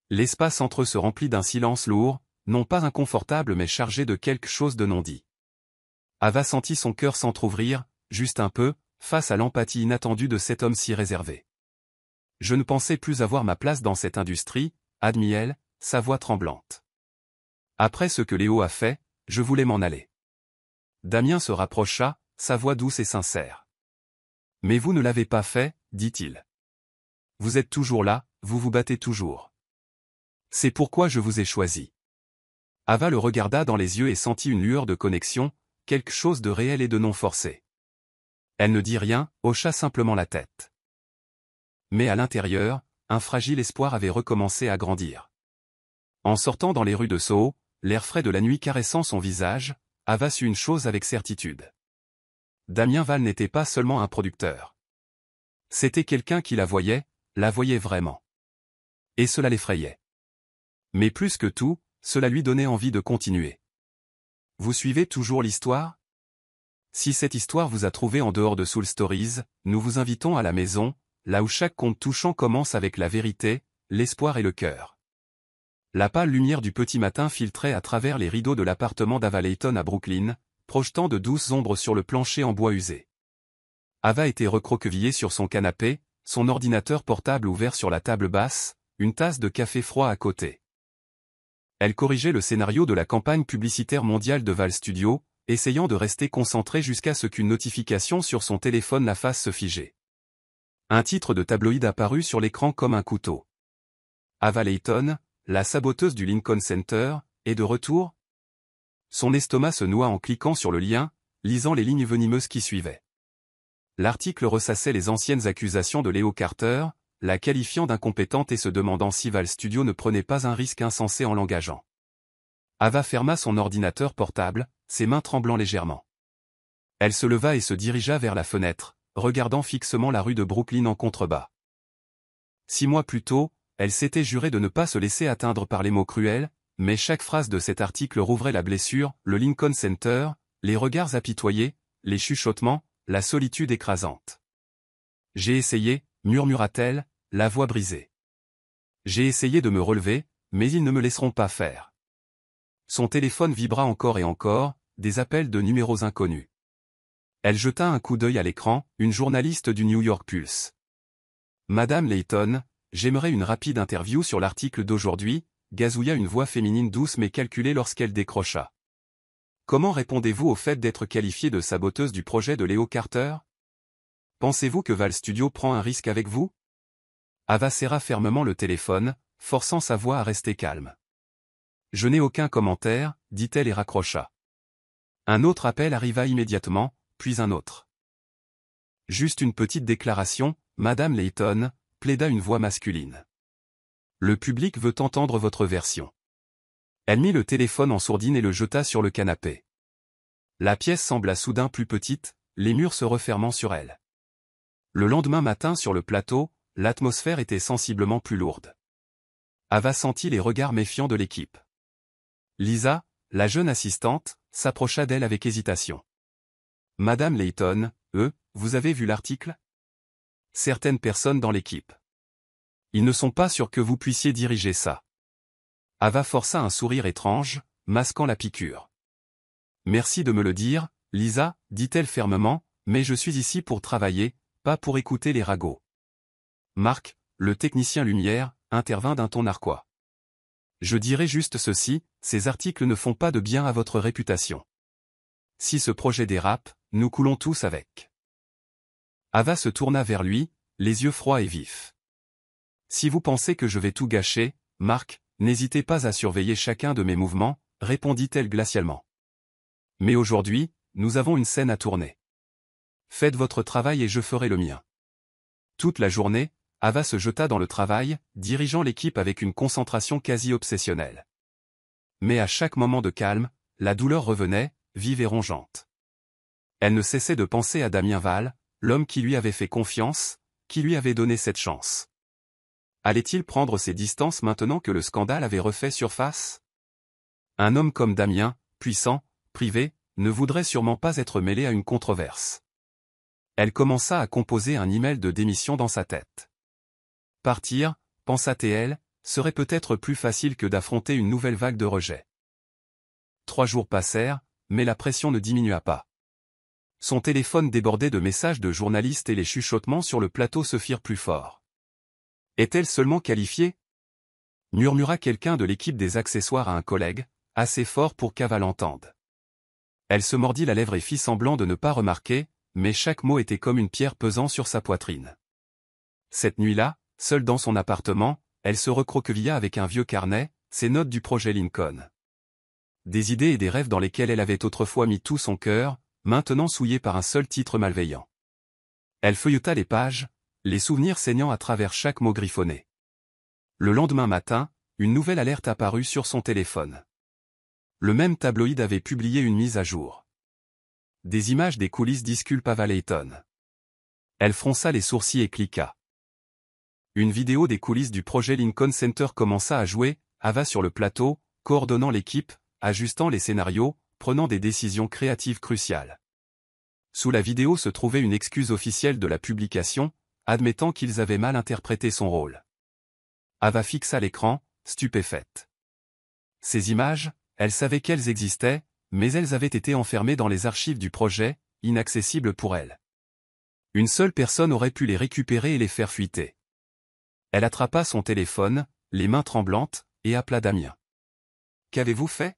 L'espace entre eux se remplit d'un silence lourd, non pas inconfortable mais chargé de quelque chose de non dit. Ava sentit son cœur s'entr'ouvrir, juste un peu, face à l'empathie inattendue de cet homme si réservé. Je ne pensais plus avoir ma place dans cette industrie, admit-elle, sa voix tremblante. Après ce que Léo a fait, je voulais m'en aller. Damien se rapprocha, sa voix douce et sincère. Mais vous ne l'avez pas fait, dit-il. Vous êtes toujours là, vous vous battez toujours. C'est pourquoi je vous ai choisi. Ava le regarda dans les yeux et sentit une lueur de connexion, quelque chose de réel et de non forcé. Elle ne dit rien, hocha simplement la tête. Mais à l'intérieur, un fragile espoir avait recommencé à grandir. En sortant dans les rues de Soho, l'air frais de la nuit caressant son visage, Ava sut une chose avec certitude. Damien Val n'était pas seulement un producteur. C'était quelqu'un qui la voyait vraiment. Et cela l'effrayait. Mais plus que tout, cela lui donnait envie de continuer. Vous suivez toujours l'histoire? Si cette histoire vous a trouvé en dehors de Soul Stories, nous vous invitons à la maison, là où chaque conte touchant commence avec la vérité, l'espoir et le cœur. La pâle lumière du petit matin filtrait à travers les rideaux de l'appartement d'Ava Layton à Brooklyn, projetant de douces ombres sur le plancher en bois usé. Ava était recroquevillée sur son canapé, son ordinateur portable ouvert sur la table basse, une tasse de café froid à côté. Elle corrigeait le scénario de la campagne publicitaire mondiale de Val Studio, essayant de rester concentrée jusqu'à ce qu'une notification sur son téléphone la fasse se figer. Un titre de tabloïd apparut sur l'écran comme un couteau. Ava Layton, la saboteuse du Lincoln Center, est de retour? Son estomac se noua en cliquant sur le lien, lisant les lignes venimeuses qui suivaient. L'article ressassait les anciennes accusations de Leo Carter, la qualifiant d'incompétente et se demandant si Val Studio ne prenait pas un risque insensé en l'engageant. Ava ferma son ordinateur portable, ses mains tremblant légèrement. Elle se leva et se dirigea vers la fenêtre, regardant fixement la rue de Brooklyn en contrebas. 6 mois plus tôt, elle s'était jurée de ne pas se laisser atteindre par les mots cruels, mais chaque phrase de cet article rouvrait la blessure, le Lincoln Center, les regards apitoyés, les chuchotements, la solitude écrasante. J'ai essayé, murmura-t-elle, la voix brisée. J'ai essayé de me relever, mais ils ne me laisseront pas faire. Son téléphone vibra encore et encore, des appels de numéros inconnus. Elle jeta un coup d'œil à l'écran, une journaliste du New York Pulse. Madame Layton, j'aimerais une rapide interview sur l'article d'aujourd'hui, gazouilla une voix féminine douce mais calculée lorsqu'elle décrocha. Comment répondez-vous au fait d'être qualifiée de saboteuse du projet de Leo Carter? Pensez-vous que Val Studio prend un risque avec vous? Ava serra fermement le téléphone, forçant sa voix à rester calme. Je n'ai aucun commentaire, dit-elle et raccrocha. Un autre appel arriva immédiatement, puis un autre. Juste une petite déclaration, Madame Layton, plaida une voix masculine. Le public veut entendre votre version. Elle mit le téléphone en sourdine et le jeta sur le canapé. La pièce sembla soudain plus petite, les murs se refermant sur elle. Le lendemain matin sur le plateau, l'atmosphère était sensiblement plus lourde. Ava sentit les regards méfiants de l'équipe. Lisa, la jeune assistante, s'approcha d'elle avec hésitation. Madame Layton, vous avez vu l'article? Certaines personnes dans l'équipe. Ils ne sont pas sûrs que vous puissiez diriger ça. Ava força un sourire étrange, masquant la piqûre. Merci de me le dire, Lisa, dit-elle fermement, mais je suis ici pour travailler, pas pour écouter les ragots. Marc, le technicien lumière, intervint d'un ton narquois. Je dirais juste ceci, ces articles ne font pas de bien à votre réputation. Si ce projet dérape, nous coulons tous avec. Ava se tourna vers lui, les yeux froids et vifs. Si vous pensez que je vais tout gâcher, Marc, n'hésitez pas à surveiller chacun de mes mouvements, répondit-elle glacialement. Mais aujourd'hui, nous avons une scène à tourner. Faites votre travail et je ferai le mien. Toute la journée, Ava se jeta dans le travail, dirigeant l'équipe avec une concentration quasi obsessionnelle. Mais à chaque moment de calme, la douleur revenait, vive et rongeante. Elle ne cessait de penser à Damien Val, l'homme qui lui avait fait confiance, qui lui avait donné cette chance. Allait-il prendre ses distances maintenant que le scandale avait refait surface? Un homme comme Damien, puissant, privé, ne voudrait sûrement pas être mêlé à une controverse. Elle commença à composer un email de démission dans sa tête. Partir, pensa-t-elle, serait peut-être plus facile que d'affronter une nouvelle vague de rejet. 3 jours passèrent, mais la pression ne diminua pas. Son téléphone débordait de messages de journalistes et les chuchotements sur le plateau se firent plus forts. Est-elle seulement qualifiée? Murmura quelqu'un de l'équipe des accessoires à un collègue, assez fort pour qu'Ava l'entende. Elle se mordit la lèvre et fit semblant de ne pas remarquer, mais chaque mot était comme une pierre pesant sur sa poitrine. Cette nuit-là, seule dans son appartement, elle se recroquevilla avec un vieux carnet, ses notes du projet Lincoln. Des idées et des rêves dans lesquels elle avait autrefois mis tout son cœur, maintenant souillés par un seul titre malveillant. Elle feuilleta les pages, les souvenirs saignant à travers chaque mot griffonné. Le lendemain matin, une nouvelle alerte apparut sur son téléphone. Le même tabloïd avait publié une mise à jour. Des images des coulisses d'Isculpa Layton. Elle fronça les sourcils et cliqua. Une vidéo des coulisses du projet Lincoln Center commença à jouer, Ava sur le plateau, coordonnant l'équipe, ajustant les scénarios, prenant des décisions créatives cruciales. Sous la vidéo se trouvait une excuse officielle de la publication, admettant qu'ils avaient mal interprété son rôle. Ava fixa l'écran, stupéfaite. Ces images, elle savait qu'elles existaient, mais elles avaient été enfermées dans les archives du projet, inaccessibles pour elle. Une seule personne aurait pu les récupérer et les faire fuiter. Elle attrapa son téléphone, les mains tremblantes, et appela Damien. « Qu'avez-vous fait »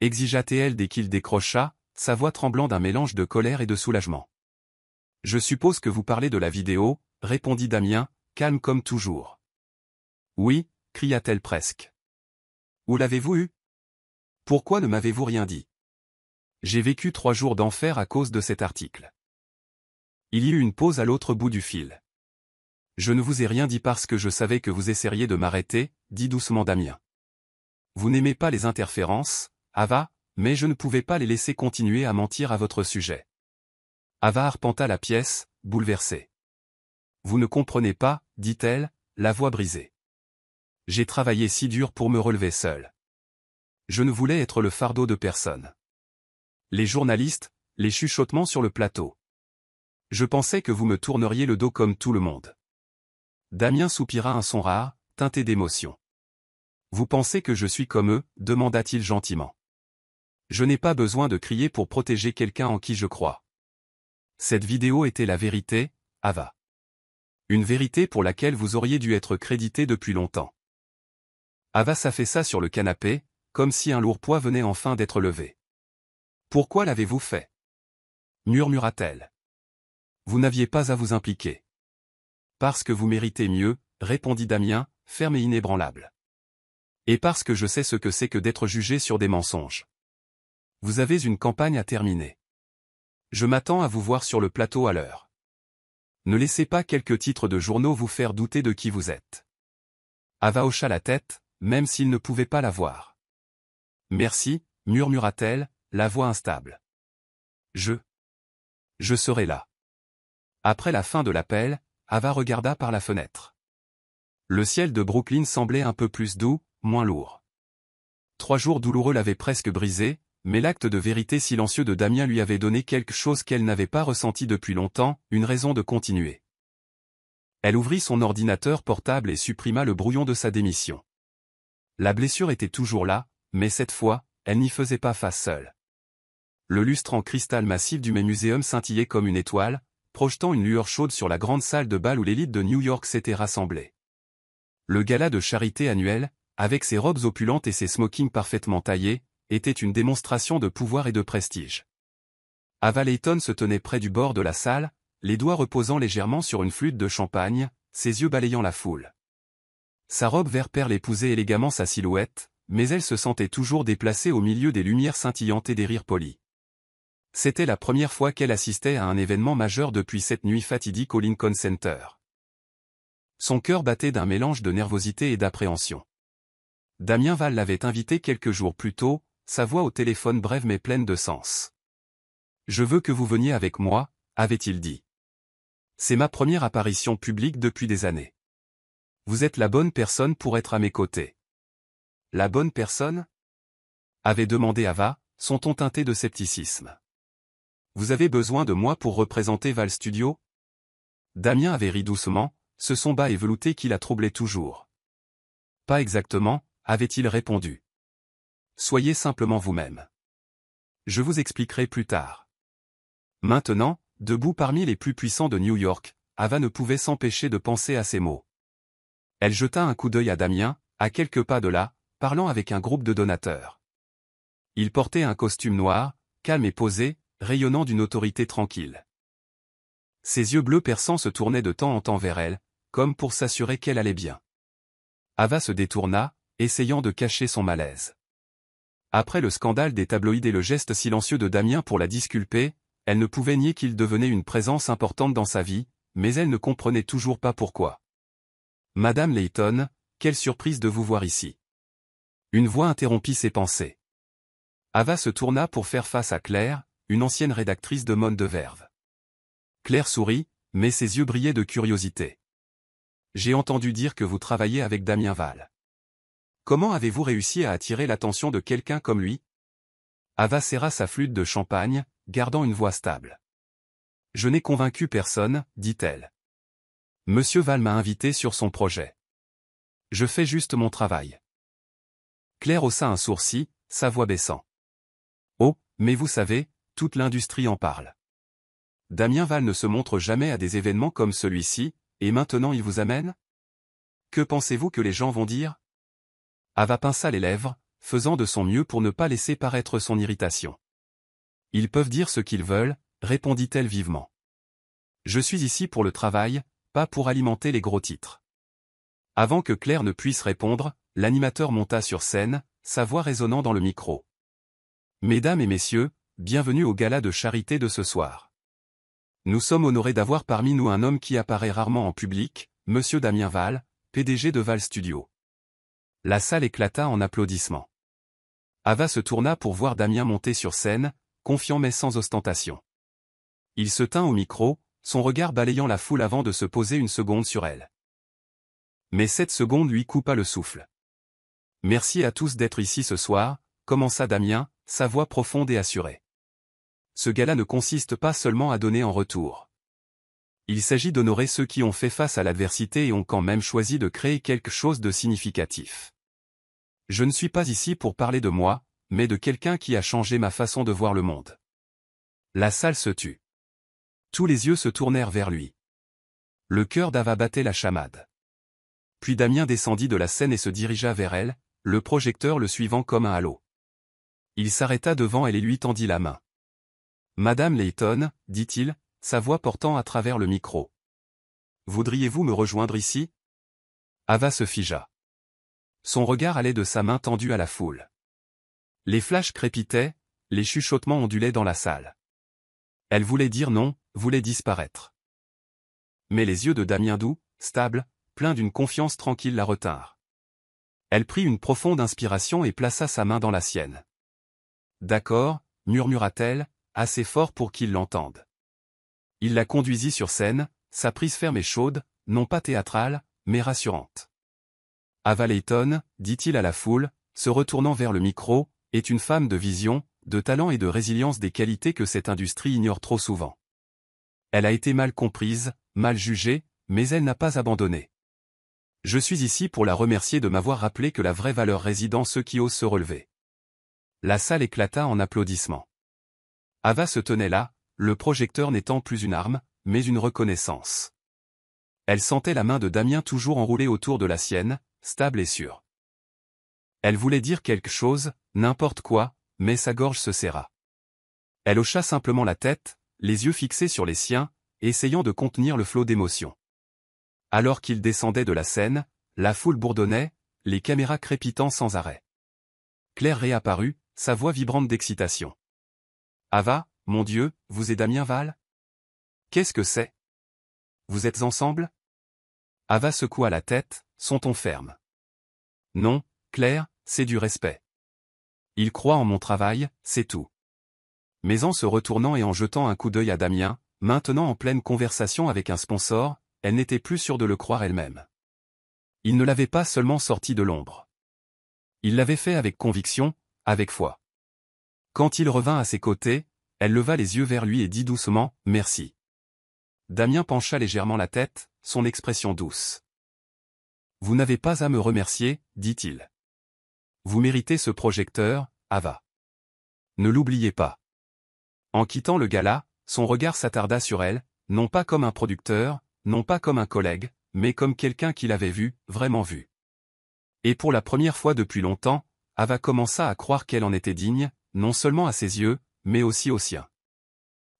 exigea-t-elle dès qu'il décrocha, sa voix tremblant d'un mélange de colère et de soulagement. « Je suppose que vous parlez de la vidéo, » répondit Damien, calme comme toujours. « Oui, » cria-t-elle presque. « Où l'avez-vous eu ? Pourquoi ne m'avez-vous rien dit ? J'ai vécu 3 jours d'enfer à cause de cet article. » Il y eut une pause à l'autre bout du fil. « Je ne vous ai rien dit parce que je savais que vous essaieriez de m'arrêter, » dit doucement Damien. « Vous n'aimez pas les interférences, Ava, mais je ne pouvais pas les laisser continuer à mentir à votre sujet. » Ava arpenta la pièce, bouleversée. « Vous ne comprenez pas, » dit-elle, la voix brisée. « J'ai travaillé si dur pour me relever seule. Je ne voulais être le fardeau de personne. Les journalistes, les chuchotements sur le plateau. Je pensais que vous me tourneriez le dos comme tout le monde. » Damien soupira un son rare, teinté d'émotion. « Vous pensez que je suis comme eux » demanda-t-il gentiment. « Je n'ai pas besoin de crier pour protéger quelqu'un en qui je crois. » Cette vidéo était la vérité, Ava. Une vérité pour laquelle vous auriez dû être crédité depuis longtemps. Ava s'affaissa sur le canapé, comme si un lourd poids venait enfin d'être levé. « Pourquoi l'avez-vous fait » murmura-t-elle. « Vous n'aviez pas à vous impliquer. »« Parce que vous méritez mieux, » répondit Damien, ferme et inébranlable. « Et parce que je sais ce que c'est que d'être jugé sur des mensonges. Vous avez une campagne à terminer. Je m'attends à vous voir sur le plateau à l'heure. Ne laissez pas quelques titres de journaux vous faire douter de qui vous êtes. » Ava hocha la tête, même s'il ne pouvait pas la voir. « Merci, » murmura-t-elle, la voix instable. « Je serai là. » Après la fin de l'appel, Ava regarda par la fenêtre. Le ciel de Brooklyn semblait un peu plus doux, moins lourd. 3 jours douloureux l'avaient presque brisé, mais l'acte de vérité silencieux de Damien lui avait donné quelque chose qu'elle n'avait pas ressenti depuis longtemps, une raison de continuer. Elle ouvrit son ordinateur portable et supprima le brouillon de sa démission. La blessure était toujours là, mais cette fois, elle n'y faisait pas face seule. Le lustre en cristal massif du Muséum scintillait comme une étoile, projetant une lueur chaude sur la grande salle de bal où l'élite de New York s'était rassemblée. Le gala de charité annuel, avec ses robes opulentes et ses smokings parfaitement taillés, était une démonstration de pouvoir et de prestige. Ava Layton se tenait près du bord de la salle, les doigts reposant légèrement sur une flûte de champagne, ses yeux balayant la foule. Sa robe vert perle épousait élégamment sa silhouette, mais elle se sentait toujours déplacée au milieu des lumières scintillantes et des rires polis. C'était la première fois qu'elle assistait à un événement majeur depuis cette nuit fatidique au Lincoln Center. Son cœur battait d'un mélange de nervosité et d'appréhension. Damien Val l'avait invitée quelques jours plus tôt, sa voix au téléphone brève mais pleine de sens. « Je veux que vous veniez avec moi », avait-il dit. « C'est ma première apparition publique depuis des années. Vous êtes la bonne personne pour être à mes côtés. » « La bonne personne » avait demandé Ava, son ton teinté de scepticisme. « Vous avez besoin de moi pour représenter Val Studio » Damien avait ri doucement, ce son bas et velouté qui la troublait toujours. Pas exactement, avait-il répondu. Soyez simplement vous-même. Je vous expliquerai plus tard. Maintenant, debout parmi les plus puissants de New York, Ava ne pouvait s'empêcher de penser à ces mots. Elle jeta un coup d'œil à Damien, à quelques pas de là, parlant avec un groupe de donateurs. Il portait un costume noir, calme et posé, rayonnant d'une autorité tranquille. Ses yeux bleus perçants se tournaient de temps en temps vers elle, comme pour s'assurer qu'elle allait bien. Ava se détourna, essayant de cacher son malaise. Après le scandale des tabloïds et le geste silencieux de Damien pour la disculper, elle ne pouvait nier qu'il devenait une présence importante dans sa vie, mais elle ne comprenait toujours pas pourquoi. « Madame Layton, quelle surprise de vous voir ici. » Une voix interrompit ses pensées. Ava se tourna pour faire face à Claire, une ancienne rédactrice de Monde de Verve. Claire sourit, mais ses yeux brillaient de curiosité. « J'ai entendu dire que vous travaillez avec Damien Val. Comment avez-vous réussi à attirer l'attention de quelqu'un comme lui ?» Ava serra sa flûte de champagne, gardant une voix stable. « Je n'ai convaincu personne, dit-elle. Monsieur Val m'a invité sur son projet. Je fais juste mon travail. » Claire haussa un sourcil, sa voix baissant. « Oh, mais vous savez, toute l'industrie en parle. Damien Val ne se montre jamais à des événements comme celui-ci, et maintenant il vous amène? Que pensez-vous que les gens vont dire ?» Ava pinça les lèvres, faisant de son mieux pour ne pas laisser paraître son irritation. « Ils peuvent dire ce qu'ils veulent, répondit-elle vivement. Je suis ici pour le travail, pas pour alimenter les gros titres. » Avant que Claire ne puisse répondre, l'animateur monta sur scène, sa voix résonnant dans le micro. « Mesdames et messieurs, bienvenue au gala de charité de ce soir. Nous sommes honorés d'avoir parmi nous un homme qui apparaît rarement en public, Monsieur Damien Val, PDG de Val Studio. » La salle éclata en applaudissements. Ava se tourna pour voir Damien monter sur scène, confiant mais sans ostentation. Il se tint au micro, son regard balayant la foule avant de se poser une seconde sur elle. Mais cette seconde lui coupa le souffle. « Merci à tous d'être ici ce soir, » commença Damien, sa voix profonde et assurée. Ce gala ne consiste pas seulement à donner en retour. Il s'agit d'honorer ceux qui ont fait face à l'adversité et ont quand même choisi de créer quelque chose de significatif. Je ne suis pas ici pour parler de moi, mais de quelqu'un qui a changé ma façon de voir le monde. La salle se tut. Tous les yeux se tournèrent vers lui. Le cœur d'Ava battait la chamade. Puis Damien descendit de la scène et se dirigea vers elle, le projecteur le suivant comme un halo. Il s'arrêta devant elle et lui tendit la main. « Madame Layton, dit-il, sa voix portant à travers le micro. Voudriez-vous me rejoindre ici ?» Ava se figea. Son regard allait de sa main tendue à la foule. Les flashs crépitaient, les chuchotements ondulaient dans la salle. Elle voulait dire non, voulait disparaître. Mais les yeux de Damien doux, stables, pleins d'une confiance tranquille la retinrent. Elle prit une profonde inspiration et plaça sa main dans la sienne. « D'accord, » murmura-t-elle, assez fort pour qu'il l'entende. Il la conduisit sur scène, sa prise ferme et chaude, non pas théâtrale, mais rassurante. Ava Layton, dit-il à la foule, se retournant vers le micro, est une femme de vision, de talent et de résilience, des qualités que cette industrie ignore trop souvent. Elle a été mal comprise, mal jugée, mais elle n'a pas abandonné. Je suis ici pour la remercier de m'avoir rappelé que la vraie valeur réside en ceux qui osent se relever. La salle éclata en applaudissements. Ava se tenait là, le projecteur n'étant plus une arme, mais une reconnaissance. Elle sentait la main de Damien toujours enroulée autour de la sienne, stable et sûre. Elle voulait dire quelque chose, n'importe quoi, mais sa gorge se serra. Elle hocha simplement la tête, les yeux fixés sur les siens, essayant de contenir le flot d'émotions. Alors qu'il descendait de la scène, la foule bourdonnait, les caméras crépitant sans arrêt. Claire réapparut, sa voix vibrante d'excitation. « Ava, mon Dieu, vous et Damien Val? Qu'est-ce que c'est? Vous êtes ensemble ?» Ava secoua la tête, son ton ferme. « Non, Claire, c'est du respect. Il croit en mon travail, c'est tout. » Mais en se retournant et en jetant un coup d'œil à Damien, maintenant en pleine conversation avec un sponsor, elle n'était plus sûre de le croire elle-même. Il ne l'avait pas seulement sorti de l'ombre. Il l'avait fait avec conviction, avec foi. Quand il revint à ses côtés, elle leva les yeux vers lui et dit doucement « Merci ». Damien pencha légèrement la tête, son expression douce. Vous n'avez pas à me remercier, dit-il. Vous méritez ce projecteur, Ava. Ne l'oubliez pas. En quittant le gala, son regard s'attarda sur elle, non pas comme un producteur, non pas comme un collègue, mais comme quelqu'un qui l'avait vu, vraiment vu. Et pour la première fois depuis longtemps, Ava commença à croire qu'elle en était digne, non seulement à ses yeux, mais aussi aux siens.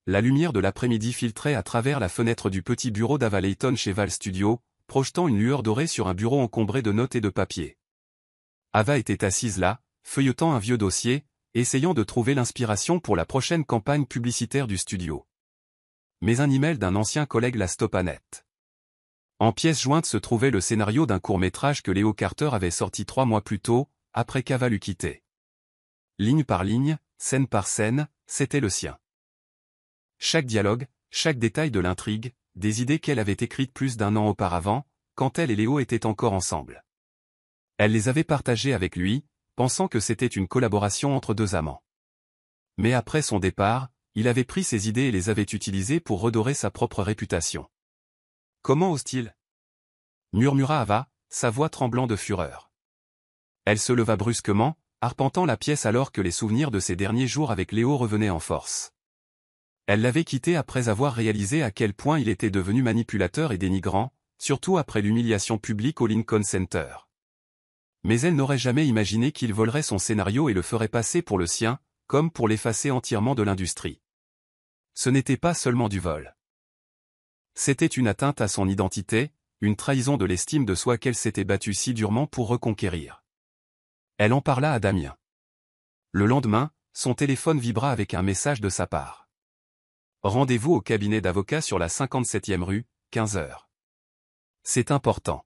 La lumière de l'après-midi filtrait à travers la fenêtre du petit bureau d'Ava Layton chez Val Studio, projetant une lueur dorée sur un bureau encombré de notes et de papiers. Ava était assise là, feuilletant un vieux dossier, essayant de trouver l'inspiration pour la prochaine campagne publicitaire du studio. Mais un email d'un ancien collègue la stoppa net. En pièce jointe se trouvait le scénario d'un court-métrage que Leo Carter avait sorti 3 mois plus tôt, après qu'Ava l'eût quitté. Ligne par ligne, scène par scène, c'était le sien. Chaque dialogue, chaque détail de l'intrigue, des idées qu'elle avait écrites plus d'1 an auparavant, quand elle et Léo étaient encore ensemble. Elle les avait partagées avec lui, pensant que c'était une collaboration entre 2 amants. Mais après son départ, il avait pris ces idées et les avait utilisées pour redorer sa propre réputation. Comment ose-t-il ? Murmura Ava, sa voix tremblant de fureur. Elle se leva brusquement, arpentant la pièce alors que les souvenirs de ses derniers jours avec Léo revenaient en force. Elle l'avait quitté après avoir réalisé à quel point il était devenu manipulateur et dénigrant, surtout après l'humiliation publique au Lincoln Center. Mais elle n'aurait jamais imaginé qu'il volerait son scénario et le ferait passer pour le sien, comme pour l'effacer entièrement de l'industrie. Ce n'était pas seulement du vol. C'était une atteinte à son identité, une trahison de l'estime de soi qu'elle s'était battue si durement pour reconquérir. Elle en parla à Damien. Le lendemain, son téléphone vibra avec un message de sa part. Rendez-vous au cabinet d'avocat sur la 57e rue, 15 heures. C'est important.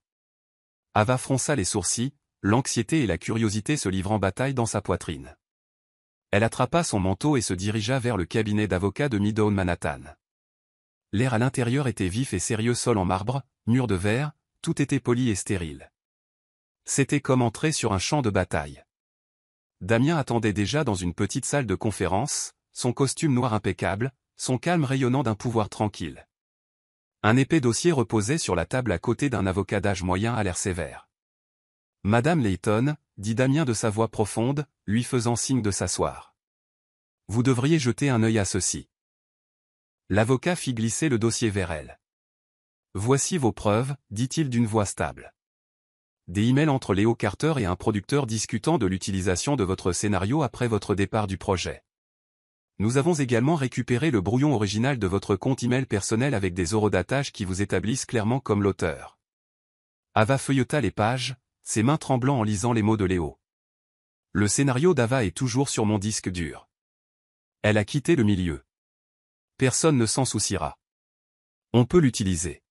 Ava fronça les sourcils, l'anxiété et la curiosité se livrant bataille dans sa poitrine. Elle attrapa son manteau et se dirigea vers le cabinet d'avocat de Midtown Manhattan. L'air à l'intérieur était vif et sérieux, sol en marbre, mur de verre, tout était poli et stérile. C'était comme entrer sur un champ de bataille. Damien attendait déjà dans une petite salle de conférence, son costume noir impeccable, son calme rayonnant d'un pouvoir tranquille. Un épais dossier reposait sur la table à côté d'un avocat d'âge moyen à l'air sévère. « Madame Layton, » dit Damien de sa voix profonde, lui faisant signe de s'asseoir. « Vous devriez jeter un œil à ceci. » L'avocat fit glisser le dossier vers elle. « Voici vos preuves, » dit-il d'une voix stable. Des emails entre Leo Carter et un producteur discutant de l'utilisation de votre scénario après votre départ du projet. Nous avons également récupéré le brouillon original de votre compte email personnel avec des horodatages qui vous établissent clairement comme l'auteur. Ava feuilleta les pages, ses mains tremblant en lisant les mots de Léo. Le scénario d'Ava est toujours sur mon disque dur. Elle a quitté le milieu. Personne ne s'en souciera. On peut l'utiliser.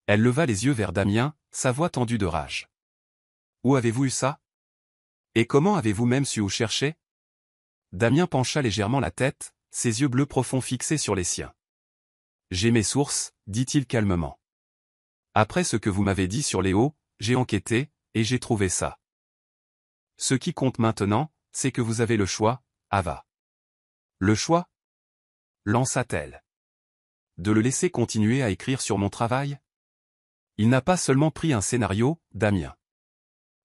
Elle leva les yeux vers Damien, sa voix tendue de rage. Où avez-vous eu ça? Et comment avez-vous même su où chercher? Damien pencha légèrement la tête, ses yeux bleus profonds fixés sur les siens. J'ai mes sources, dit-il calmement. Après ce que vous m'avez dit sur Léo, j'ai enquêté, et j'ai trouvé ça. Ce qui compte maintenant, c'est que vous avez le choix, Ava. Le choix? Lança-t-elle. De le laisser continuer à écrire sur mon travail? Il n'a pas seulement pris un scénario, Damien.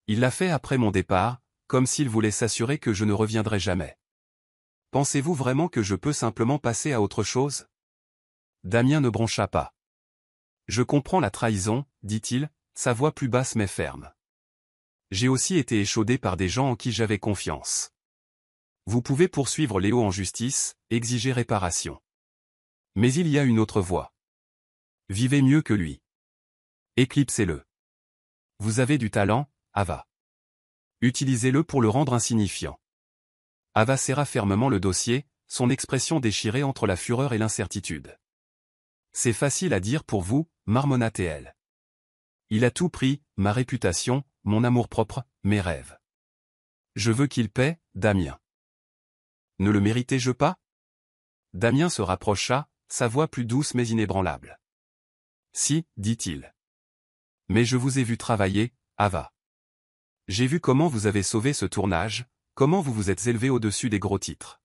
Il l'a fait après mon départ, comme s'il voulait s'assurer que je ne reviendrai jamais. Pensez-vous vraiment que je peux simplement passer à autre chose? Damien ne broncha pas. Je comprends la trahison, dit-il, sa voix plus basse mais ferme. J'ai aussi été échaudé par des gens en qui j'avais confiance. Vous pouvez poursuivre Léo en justice, exiger réparation. Mais il y a une autre voie. Vivez mieux que lui. Éclipsez-le. Vous avez du talent, Ava. Utilisez-le pour le rendre insignifiant. Ava serra fermement le dossier, son expression déchirée entre la fureur et l'incertitude. C'est facile à dire pour vous, marmonna-t-elle. Il a tout pris, ma réputation, mon amour-propre, mes rêves. Je veux qu'il paie, Damien. Ne le méritais-je pas? Damien se rapprocha, sa voix plus douce mais inébranlable. Si, dit-il. Mais je vous ai vu travailler, Ava. J'ai vu comment vous avez sauvé ce tournage, comment vous vous êtes élevé au-dessus des gros titres.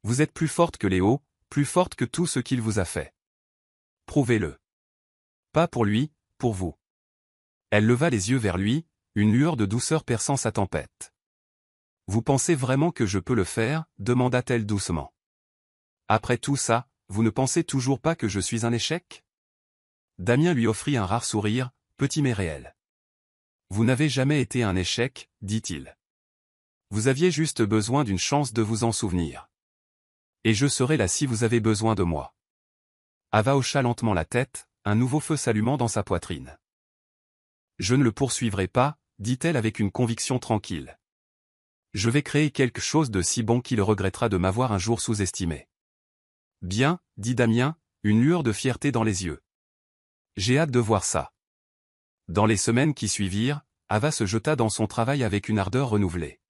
Vous êtes plus forte que Léo, plus forte que tout ce qu'il vous a fait. Prouvez-le. Pas pour lui, pour vous. Elle leva les yeux vers lui, une lueur de douceur perçant sa tempête. Vous pensez vraiment que je peux le faire? Demanda-t-elle doucement. Après tout ça, vous ne pensez toujours pas que je suis un échec? Damien lui offrit un rare sourire, petit mais réel. Vous n'avez jamais été un échec, dit-il. Vous aviez juste besoin d'une chance de vous en souvenir. Et je serai là si vous avez besoin de moi. Ava hocha lentement la tête, un nouveau feu s'allumant dans sa poitrine. Je ne le poursuivrai pas, dit-elle avec une conviction tranquille. Je vais créer quelque chose de si bon qu'il regrettera de m'avoir un jour sous-estimé. Bien, dit Damien, une lueur de fierté dans les yeux. J'ai hâte de voir ça. Dans les semaines qui suivirent, Ava se jeta dans son travail avec une ardeur renouvelée.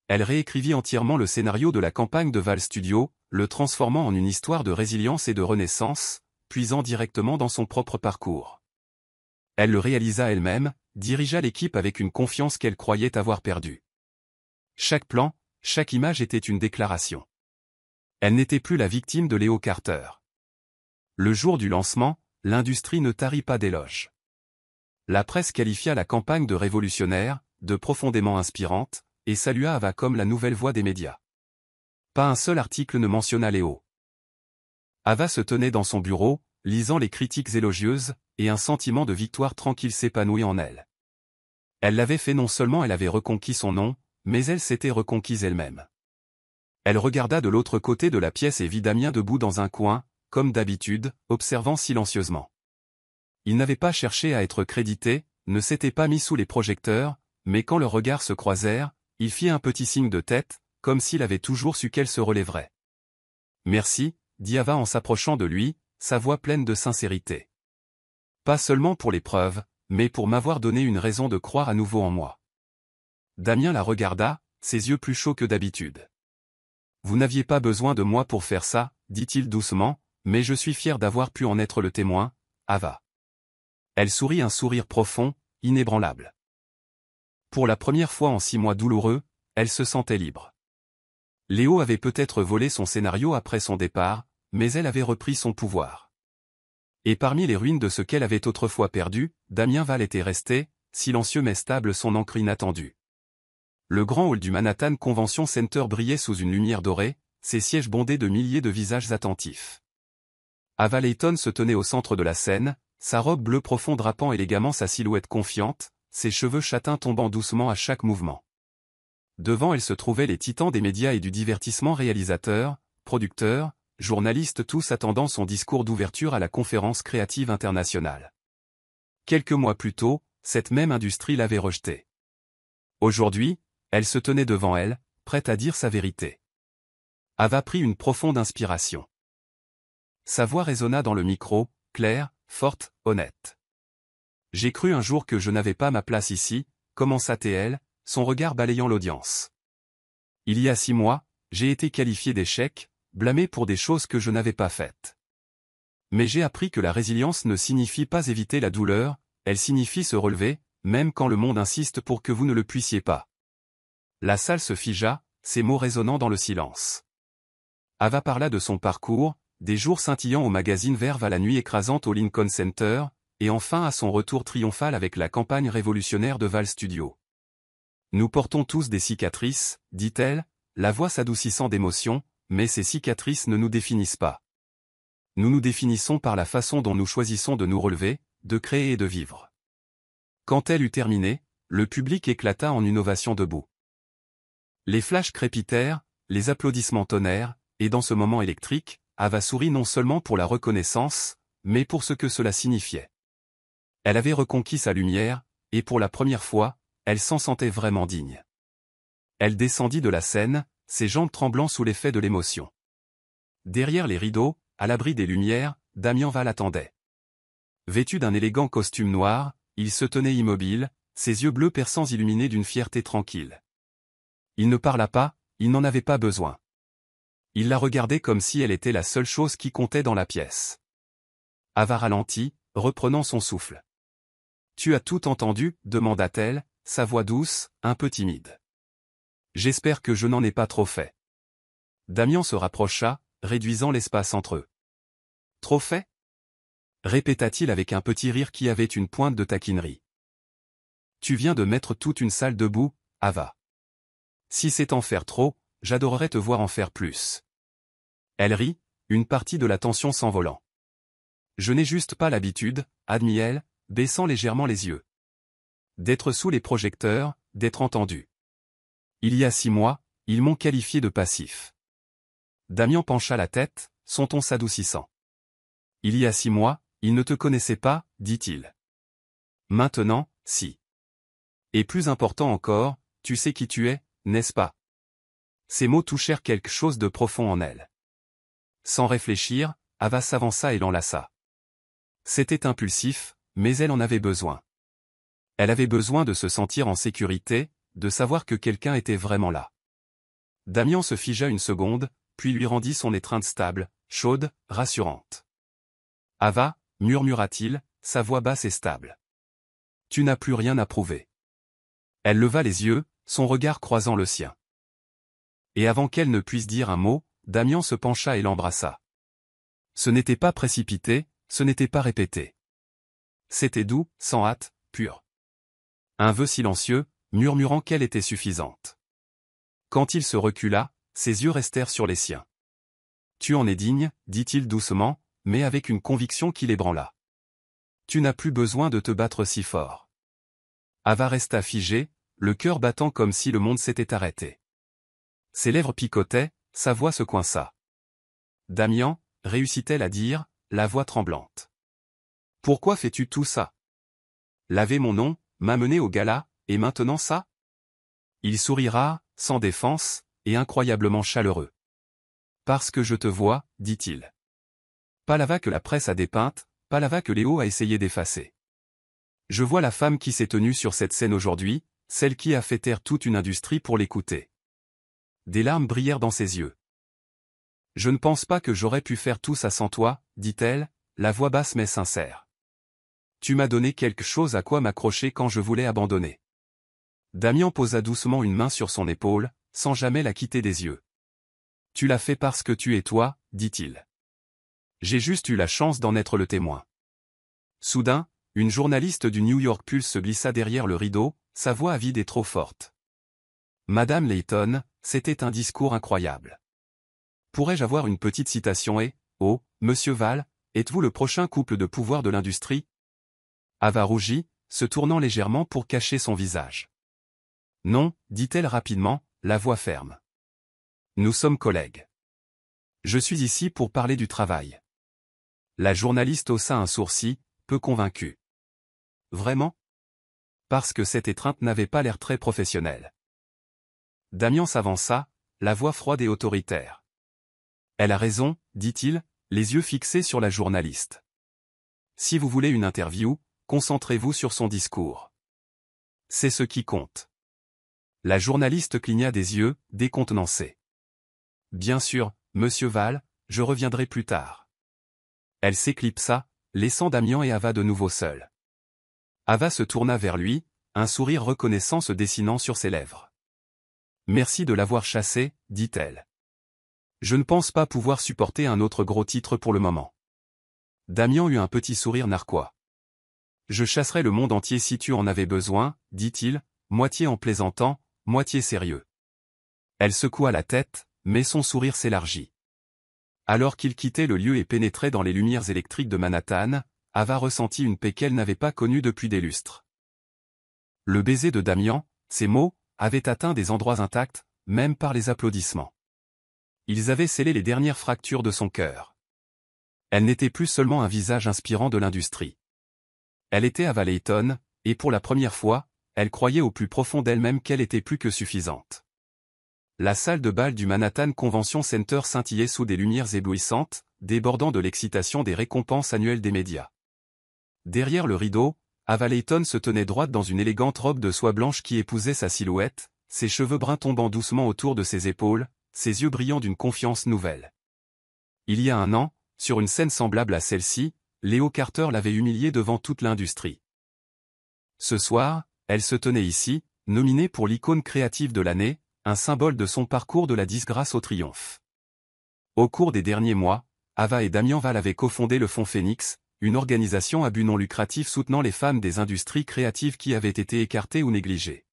Elle réécrivit entièrement le scénario de la campagne de Val Studio, le transformant en une histoire de résilience et de renaissance, puisant directement dans son propre parcours. Elle le réalisa elle-même, dirigea l'équipe avec une confiance qu'elle croyait avoir perdue. Chaque plan, chaque image était une déclaration. Elle n'était plus la victime de Léo Carter. Le jour du lancement, l'industrie ne tarit pas d'éloges. La presse qualifia la campagne de révolutionnaire, de profondément inspirante, et salua Ava comme la nouvelle voix des médias. Pas un seul article ne mentionna Léo. Ava se tenait dans son bureau, lisant les critiques élogieuses, et un sentiment de victoire tranquille s'épanouit en elle. Elle l'avait fait non seulement elle avait reconquis son nom, mais elle s'était reconquise elle-même. Elle regarda de l'autre côté de la pièce et vit Damien debout dans un coin, comme d'habitude, observant silencieusement. Il n'avait pas cherché à être crédité, ne s'était pas mis sous les projecteurs, mais quand leurs regards se croisèrent, il fit un petit signe de tête, comme s'il avait toujours su qu'elle se relèverait. Merci, dit Ava en s'approchant de lui, sa voix pleine de sincérité. Pas seulement pour les preuves, mais pour m'avoir donné une raison de croire à nouveau en moi. Damien la regarda, ses yeux plus chauds que d'habitude. Vous n'aviez pas besoin de moi pour faire ça, dit-il doucement, mais je suis fier d'avoir pu en être le témoin, Ava. Elle sourit un sourire profond, inébranlable. Pour la première fois en 6 mois douloureux, elle se sentait libre. Léo avait peut-être volé son scénario après son départ, mais elle avait repris son pouvoir. Et parmi les ruines de ce qu'elle avait autrefois perdu, Damien Val était resté, silencieux mais stable, son encre inattendue. Le grand hall du Manhattan Convention Center brillait sous une lumière dorée, ses sièges bondés de milliers de visages attentifs. Ava Layton se tenait au centre de la scène, sa robe bleue profond drapant élégamment sa silhouette confiante, ses cheveux châtains tombant doucement à chaque mouvement. Devant elle se trouvaient les titans des médias et du divertissement, réalisateurs, producteurs, journalistes, tous attendant son discours d'ouverture à la conférence créative internationale. Quelques mois plus tôt, cette même industrie l'avait rejeté. Aujourd'hui, elle se tenait devant elle, prête à dire sa vérité. Ava prit une profonde inspiration. Sa voix résonna dans le micro, claire, forte, honnête. J'ai cru un jour que je n'avais pas ma place ici, commença-t-elle, son regard balayant l'audience. Il y a 6 mois, j'ai été qualifié d'échec, blâmé pour des choses que je n'avais pas faites. Mais j'ai appris que la résilience ne signifie pas éviter la douleur, elle signifie se relever, même quand le monde insiste pour que vous ne le puissiez pas. La salle se figea, ces mots résonnant dans le silence. Ava parla de son parcours, des jours scintillants au magazine Verve à la nuit écrasante au Lincoln Center, et enfin à son retour triomphal avec la campagne révolutionnaire de Val Studio. Nous portons tous des cicatrices, dit-elle, la voix s'adoucissant d'émotion, mais ces cicatrices ne nous définissent pas. Nous nous définissons par la façon dont nous choisissons de nous relever, de créer et de vivre. Quand elle eut terminé, le public éclata en une ovation debout. Les flashs crépitèrent, les applaudissements tonnèrent, et dans ce moment électrique, Ava sourit non seulement pour la reconnaissance, mais pour ce que cela signifiait. Elle avait reconquis sa lumière, et pour la première fois, elle s'en sentait vraiment digne. Elle descendit de la scène, ses jambes tremblant sous l'effet de l'émotion. Derrière les rideaux, à l'abri des lumières, Damien Val attendait. Vêtu d'un élégant costume noir, il se tenait immobile, ses yeux bleus perçants illuminés d'une fierté tranquille. Il ne parla pas, il n'en avait pas besoin. Il la regardait comme si elle était la seule chose qui comptait dans la pièce. Ava ralentit, reprenant son souffle. « Tu as tout entendu ?» demanda-t-elle, sa voix douce, un peu timide. « J'espère que je n'en ai pas trop fait. » Damien se rapprocha, réduisant l'espace entre eux. « Trop fait ? répéta-t-il avec un petit rire qui avait une pointe de taquinerie. Tu viens de mettre toute une salle debout, Ava. Si c'est en faire trop, j'adorerais te voir en faire plus. Elle rit, une partie de la tension s'envolant. Je n'ai juste pas l'habitude, admit-elle, baissant légèrement les yeux. D'être sous les projecteurs, d'être entendu. Il y a 6 mois, ils m'ont qualifié de passif. Damien pencha la tête, son ton s'adoucissant. Il y a 6 mois, il ne te connaissait pas, dit-il. Maintenant, si. Et plus important encore, tu sais qui tu es, n'est-ce pas? Ces mots touchèrent quelque chose de profond en elle. Sans réfléchir, Ava s'avança et l'enlaça. C'était impulsif, mais elle en avait besoin. Elle avait besoin de se sentir en sécurité, de savoir que quelqu'un était vraiment là. Damien se figea une seconde, puis lui rendit son étreinte stable, chaude, rassurante. Ava, murmura-t-il, sa voix basse et stable. Tu n'as plus rien à prouver. Elle leva les yeux, son regard croisant le sien. Et avant qu'elle ne puisse dire un mot, Damien se pencha et l'embrassa. Ce n'était pas précipité, ce n'était pas répété. C'était doux, sans hâte, pur. Un vœu silencieux, murmurant qu'elle était suffisante. Quand il se recula, ses yeux restèrent sur les siens. Tu en es digne, dit-il doucement, mais avec une conviction qui l'ébranla. Tu n'as plus besoin de te battre si fort. Ava resta figée, le cœur battant comme si le monde s'était arrêté. Ses lèvres picotaient, sa voix se coinça. Damien, réussit-elle à dire, la voix tremblante. Pourquoi fais-tu tout ça? Laver mon nom, m'amener au gala, et maintenant ça? Il sourira, sans défense, et incroyablement chaleureux. Parce que je te vois, dit-il. Pas l'Ava que la presse a dépeinte, pas l'Ava que Léo a essayé d'effacer. Je vois la femme qui s'est tenue sur cette scène aujourd'hui, celle qui a fait taire toute une industrie pour l'écouter. Des larmes brillèrent dans ses yeux. Je ne pense pas que j'aurais pu faire tout ça sans toi, dit-elle, la voix basse mais sincère. Tu m'as donné quelque chose à quoi m'accrocher quand je voulais abandonner. Damien posa doucement une main sur son épaule, sans jamais la quitter des yeux. Tu l'as fait parce que tu es toi, dit-il. J'ai juste eu la chance d'en être le témoin. Soudain, une journaliste du New York Pulse se glissa derrière le rideau, sa voix avide et trop forte. Madame Layton, c'était un discours incroyable. Pourrais-je avoir une petite citation et, oh, Monsieur Val, êtes-vous le prochain couple de pouvoir de l'industrie? Ava rougit, se tournant légèrement pour cacher son visage. Non, dit-elle rapidement, la voix ferme. Nous sommes collègues. Je suis ici pour parler du travail. La journaliste haussa un sourcil, peu convaincue. Vraiment? Parce que cette étreinte n'avait pas l'air très professionnelle. Damien s'avança, la voix froide et autoritaire. Elle a raison, dit-il, les yeux fixés sur la journaliste. Si vous voulez une interview, concentrez-vous sur son discours. C'est ce qui compte. La journaliste cligna des yeux, décontenancée. Bien sûr, Monsieur Val, je reviendrai plus tard. Elle s'éclipsa, laissant Damien et Ava de nouveau seuls. Ava se tourna vers lui, un sourire reconnaissant se dessinant sur ses lèvres. Merci de l'avoir chassé, dit-elle. Je ne pense pas pouvoir supporter un autre gros titre pour le moment. Damien eut un petit sourire narquois. Je chasserai le monde entier si tu en avais besoin, dit-il, moitié en plaisantant, moitié sérieux. Elle secoua la tête, mais son sourire s'élargit. Alors qu'il quittait le lieu et pénétrait dans les lumières électriques de Manhattan, Ava ressentit une paix qu'elle n'avait pas connue depuis des lustres. Le baiser de Damien, ces mots, avaient atteint des endroits intacts, même par les applaudissements. Ils avaient scellé les dernières fractures de son cœur. Elle n'était plus seulement un visage inspirant de l'industrie. Elle était Ava Layton, et pour la première fois, elle croyait au plus profond d'elle-même qu'elle était plus que suffisante. La salle de bal du Manhattan Convention Center scintillait sous des lumières éblouissantes, débordant de l'excitation des récompenses annuelles des médias. Derrière le rideau, Ava Layton se tenait droite dans une élégante robe de soie blanche qui épousait sa silhouette, ses cheveux bruns tombant doucement autour de ses épaules, ses yeux brillant d'une confiance nouvelle. Il y a un an, sur une scène semblable à celle-ci, Leo Carter l'avait humiliée devant toute l'industrie. Ce soir, elle se tenait ici, nominée pour l'icône créative de l'année, un symbole de son parcours de la disgrâce au triomphe. Au cours des derniers mois, Ava et Damien Val avaient cofondé le Fonds Phoenix, une organisation à but non lucratif soutenant les femmes des industries créatives qui avaient été écartées ou négligées.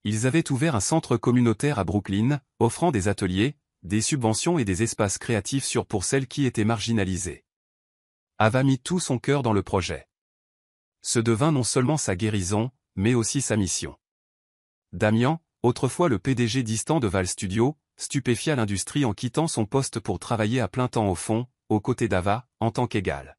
Ils avaient ouvert un centre communautaire à Brooklyn, offrant des ateliers, des subventions et des espaces créatifs pour celles qui étaient marginalisées. Ava mit tout son cœur dans le projet. Ce devint non seulement sa guérison, mais aussi sa mission. Damien, autrefois le PDG distant de Val Studio, stupéfia l'industrie en quittant son poste pour travailler à plein temps au fond, aux côtés d'Ava, en tant qu'égale.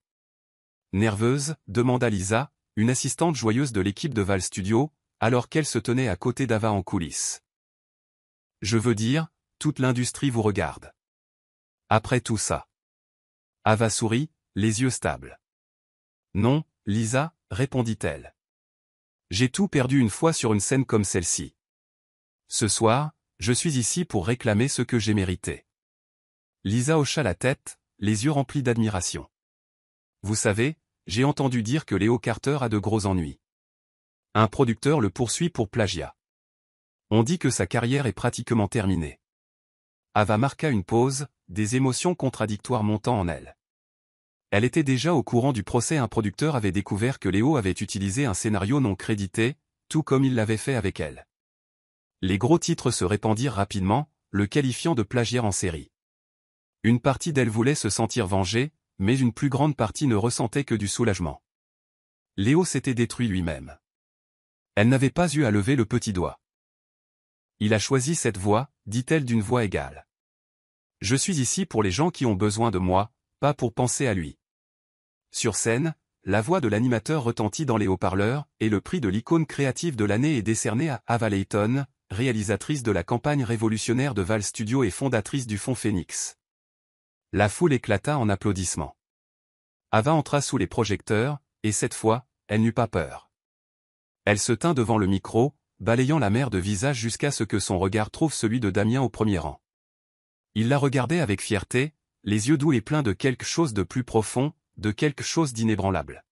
Nerveuse, demanda Lisa, une assistante joyeuse de l'équipe de Val Studio, alors qu'elle se tenait à côté d'Ava en coulisses. Je veux dire, toute l'industrie vous regarde. Après tout ça. Ava sourit, les yeux stables. Non, Lisa, répondit-elle. J'ai tout perdu une fois sur une scène comme celle-ci. Ce soir, je suis ici pour réclamer ce que j'ai mérité. Lisa hocha la tête, les yeux remplis d'admiration. Vous savez, j'ai entendu dire que Léo Carter a de gros ennuis. Un producteur le poursuit pour plagiat. On dit que sa carrière est pratiquement terminée. Ava marqua une pause, des émotions contradictoires montant en elle. Elle était déjà au courant du procès. Un producteur avait découvert que Léo avait utilisé un scénario non crédité, tout comme il l'avait fait avec elle. Les gros titres se répandirent rapidement, le qualifiant de plagiat en série. Une partie d'elle voulait se sentir vengée, mais une plus grande partie ne ressentait que du soulagement. Léo s'était détruit lui-même. Elle n'avait pas eu à lever le petit doigt. Il a choisi cette voie, dit-elle d'une voix égale. Je suis ici pour les gens qui ont besoin de moi, pas pour penser à lui. Sur scène, la voix de l'animateur retentit dans les haut-parleurs, et le prix de l'icône créative de l'année est décerné à Ava Layton, réalisatrice de la campagne révolutionnaire de Val Studio et fondatrice du Fonds Phoenix. La foule éclata en applaudissements. Ava entra sous les projecteurs, et cette fois, elle n'eut pas peur. Elle se tint devant le micro, balayant la mer de visages jusqu'à ce que son regard trouve celui de Damien au premier rang. Il la regardait avec fierté, les yeux doux et pleins de quelque chose de plus profond, de quelque chose d'inébranlable.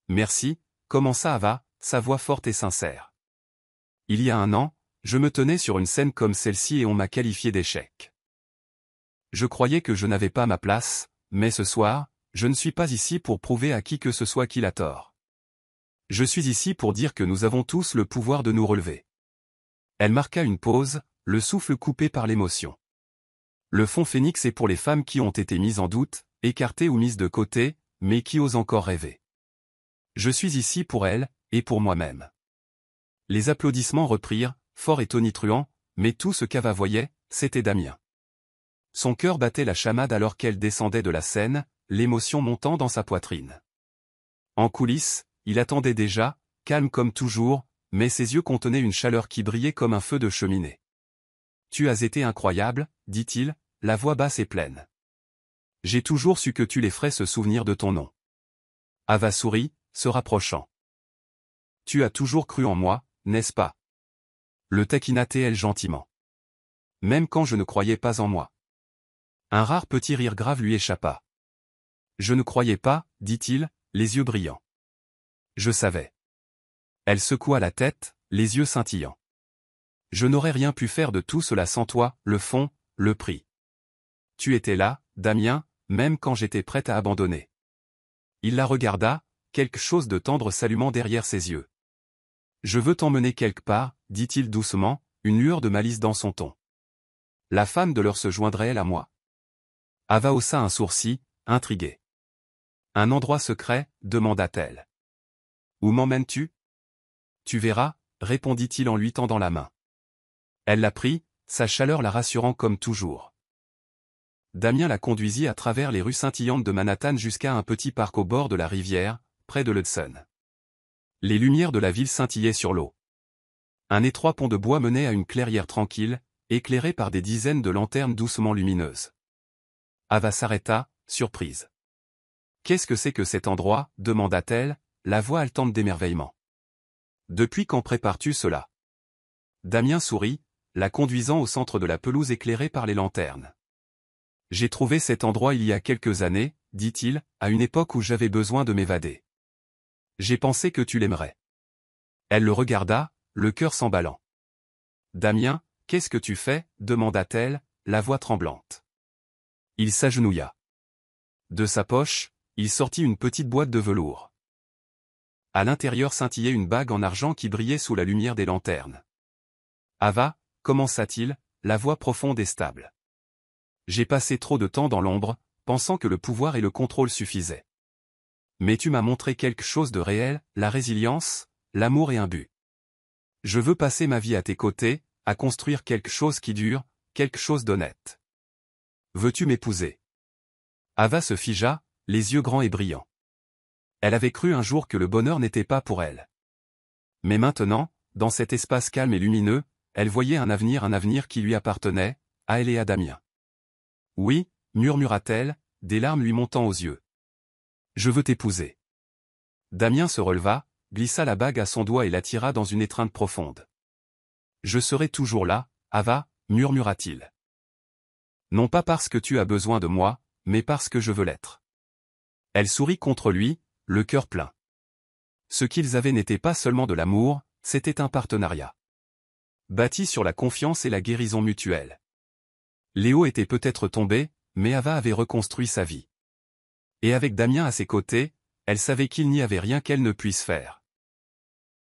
Merci, commença Ava, sa voix forte et sincère. Il y a un an, je me tenais sur une scène comme celle-ci et on m'a qualifié d'échec. Je croyais que je n'avais pas ma place, mais ce soir, je ne suis pas ici pour prouver à qui que ce soit qu'il a tort. Je suis ici pour dire que nous avons tous le pouvoir de nous relever. Elle marqua une pause, le souffle coupé par l'émotion. Le Fonds Phoenix est pour les femmes qui ont été mises en doute, écartées ou mises de côté, mais qui osent encore rêver. Je suis ici pour elles, et pour moi-même. Les applaudissements reprirent, forts et tonitruants, mais tout ce qu'Ava voyait, c'était Damien. Son cœur battait la chamade alors qu'elle descendait de la scène, l'émotion montant dans sa poitrine. En coulisses, il attendait déjà, calme comme toujours, mais ses yeux contenaient une chaleur qui brillait comme un feu de cheminée. « Tu as été incroyable, dit-il, la voix basse et pleine. J'ai toujours su que tu les ferais se souvenir de ton nom. » Ava sourit, se rapprochant. « Tu as toujours cru en moi, n'est-ce pas ?» Le taquina-t-elle gentiment. « Même quand je ne croyais pas en moi. » Un rare petit rire grave lui échappa. « Je ne croyais pas, dit-il, les yeux brillants. Je savais. » Elle secoua la tête, les yeux scintillants. « Je n'aurais rien pu faire de tout cela sans toi, le fond, le prix. Tu étais là, Damien, même quand j'étais prête à abandonner. » Il la regarda, quelque chose de tendre s'allumant derrière ses yeux. « Je veux t'emmener quelque part, dit-il doucement, une lueur de malice dans son ton. La femme de l'heure se joindrait-elle à moi ?» Ava haussa un sourcil, intriguée. « Un endroit secret, demanda-t-elle. Où m'emmènes-tu ? Tu verras, répondit-il en lui tendant la main. Elle la prit, sa chaleur la rassurant comme toujours. Damien la conduisit à travers les rues scintillantes de Manhattan jusqu'à un petit parc au bord de la rivière, près de l'Hudson. Les lumières de la ville scintillaient sur l'eau. Un étroit pont de bois menait à une clairière tranquille, éclairée par des dizaines de lanternes doucement lumineuses. Ava s'arrêta, surprise. « Qu'est-ce que c'est que cet endroit ? demanda-t-elle, la voix haletante d'émerveillement. « Depuis quand prépares-tu cela ?» Damien sourit, la conduisant au centre de la pelouse éclairée par les lanternes. « J'ai trouvé cet endroit il y a quelques années, dit-il, à une époque où j'avais besoin de m'évader. J'ai pensé que tu l'aimerais. » Elle le regarda, le cœur s'emballant. « Damien, qu'est-ce que tu fais ? demanda-t-elle, la voix tremblante. Il s'agenouilla. De sa poche, Il sortit une petite boîte de velours. À l'intérieur scintillait une bague en argent qui brillait sous la lumière des lanternes. « Ava, commença-t-il, la voix profonde et stable. J'ai passé trop de temps dans l'ombre, pensant que le pouvoir et le contrôle suffisaient. Mais tu m'as montré quelque chose de réel, la résilience, l'amour et un but. Je veux passer ma vie à tes côtés, à construire quelque chose qui dure, quelque chose d'honnête. Veux-tu m'épouser ?» Ava se figea, les yeux grands et brillants. Elle avait cru un jour que le bonheur n'était pas pour elle. Mais maintenant, dans cet espace calme et lumineux, elle voyait un avenir qui lui appartenait, à elle et à Damien. « Oui, » murmura-t-elle, des larmes lui montant aux yeux. « Je veux t'épouser. » Damien se releva, glissa la bague à son doigt et la tira dans une étreinte profonde. « Je serai toujours là, Ava, » murmura-t-il. « Non pas parce que tu as besoin de moi, mais parce que je veux l'être. » Elle sourit contre lui, le cœur plein. Ce qu'ils avaient n'était pas seulement de l'amour, c'était un partenariat. Bâti sur la confiance et la guérison mutuelle. Léo était peut-être tombé, mais Ava avait reconstruit sa vie. Et avec Damien à ses côtés, elle savait qu'il n'y avait rien qu'elle ne puisse faire.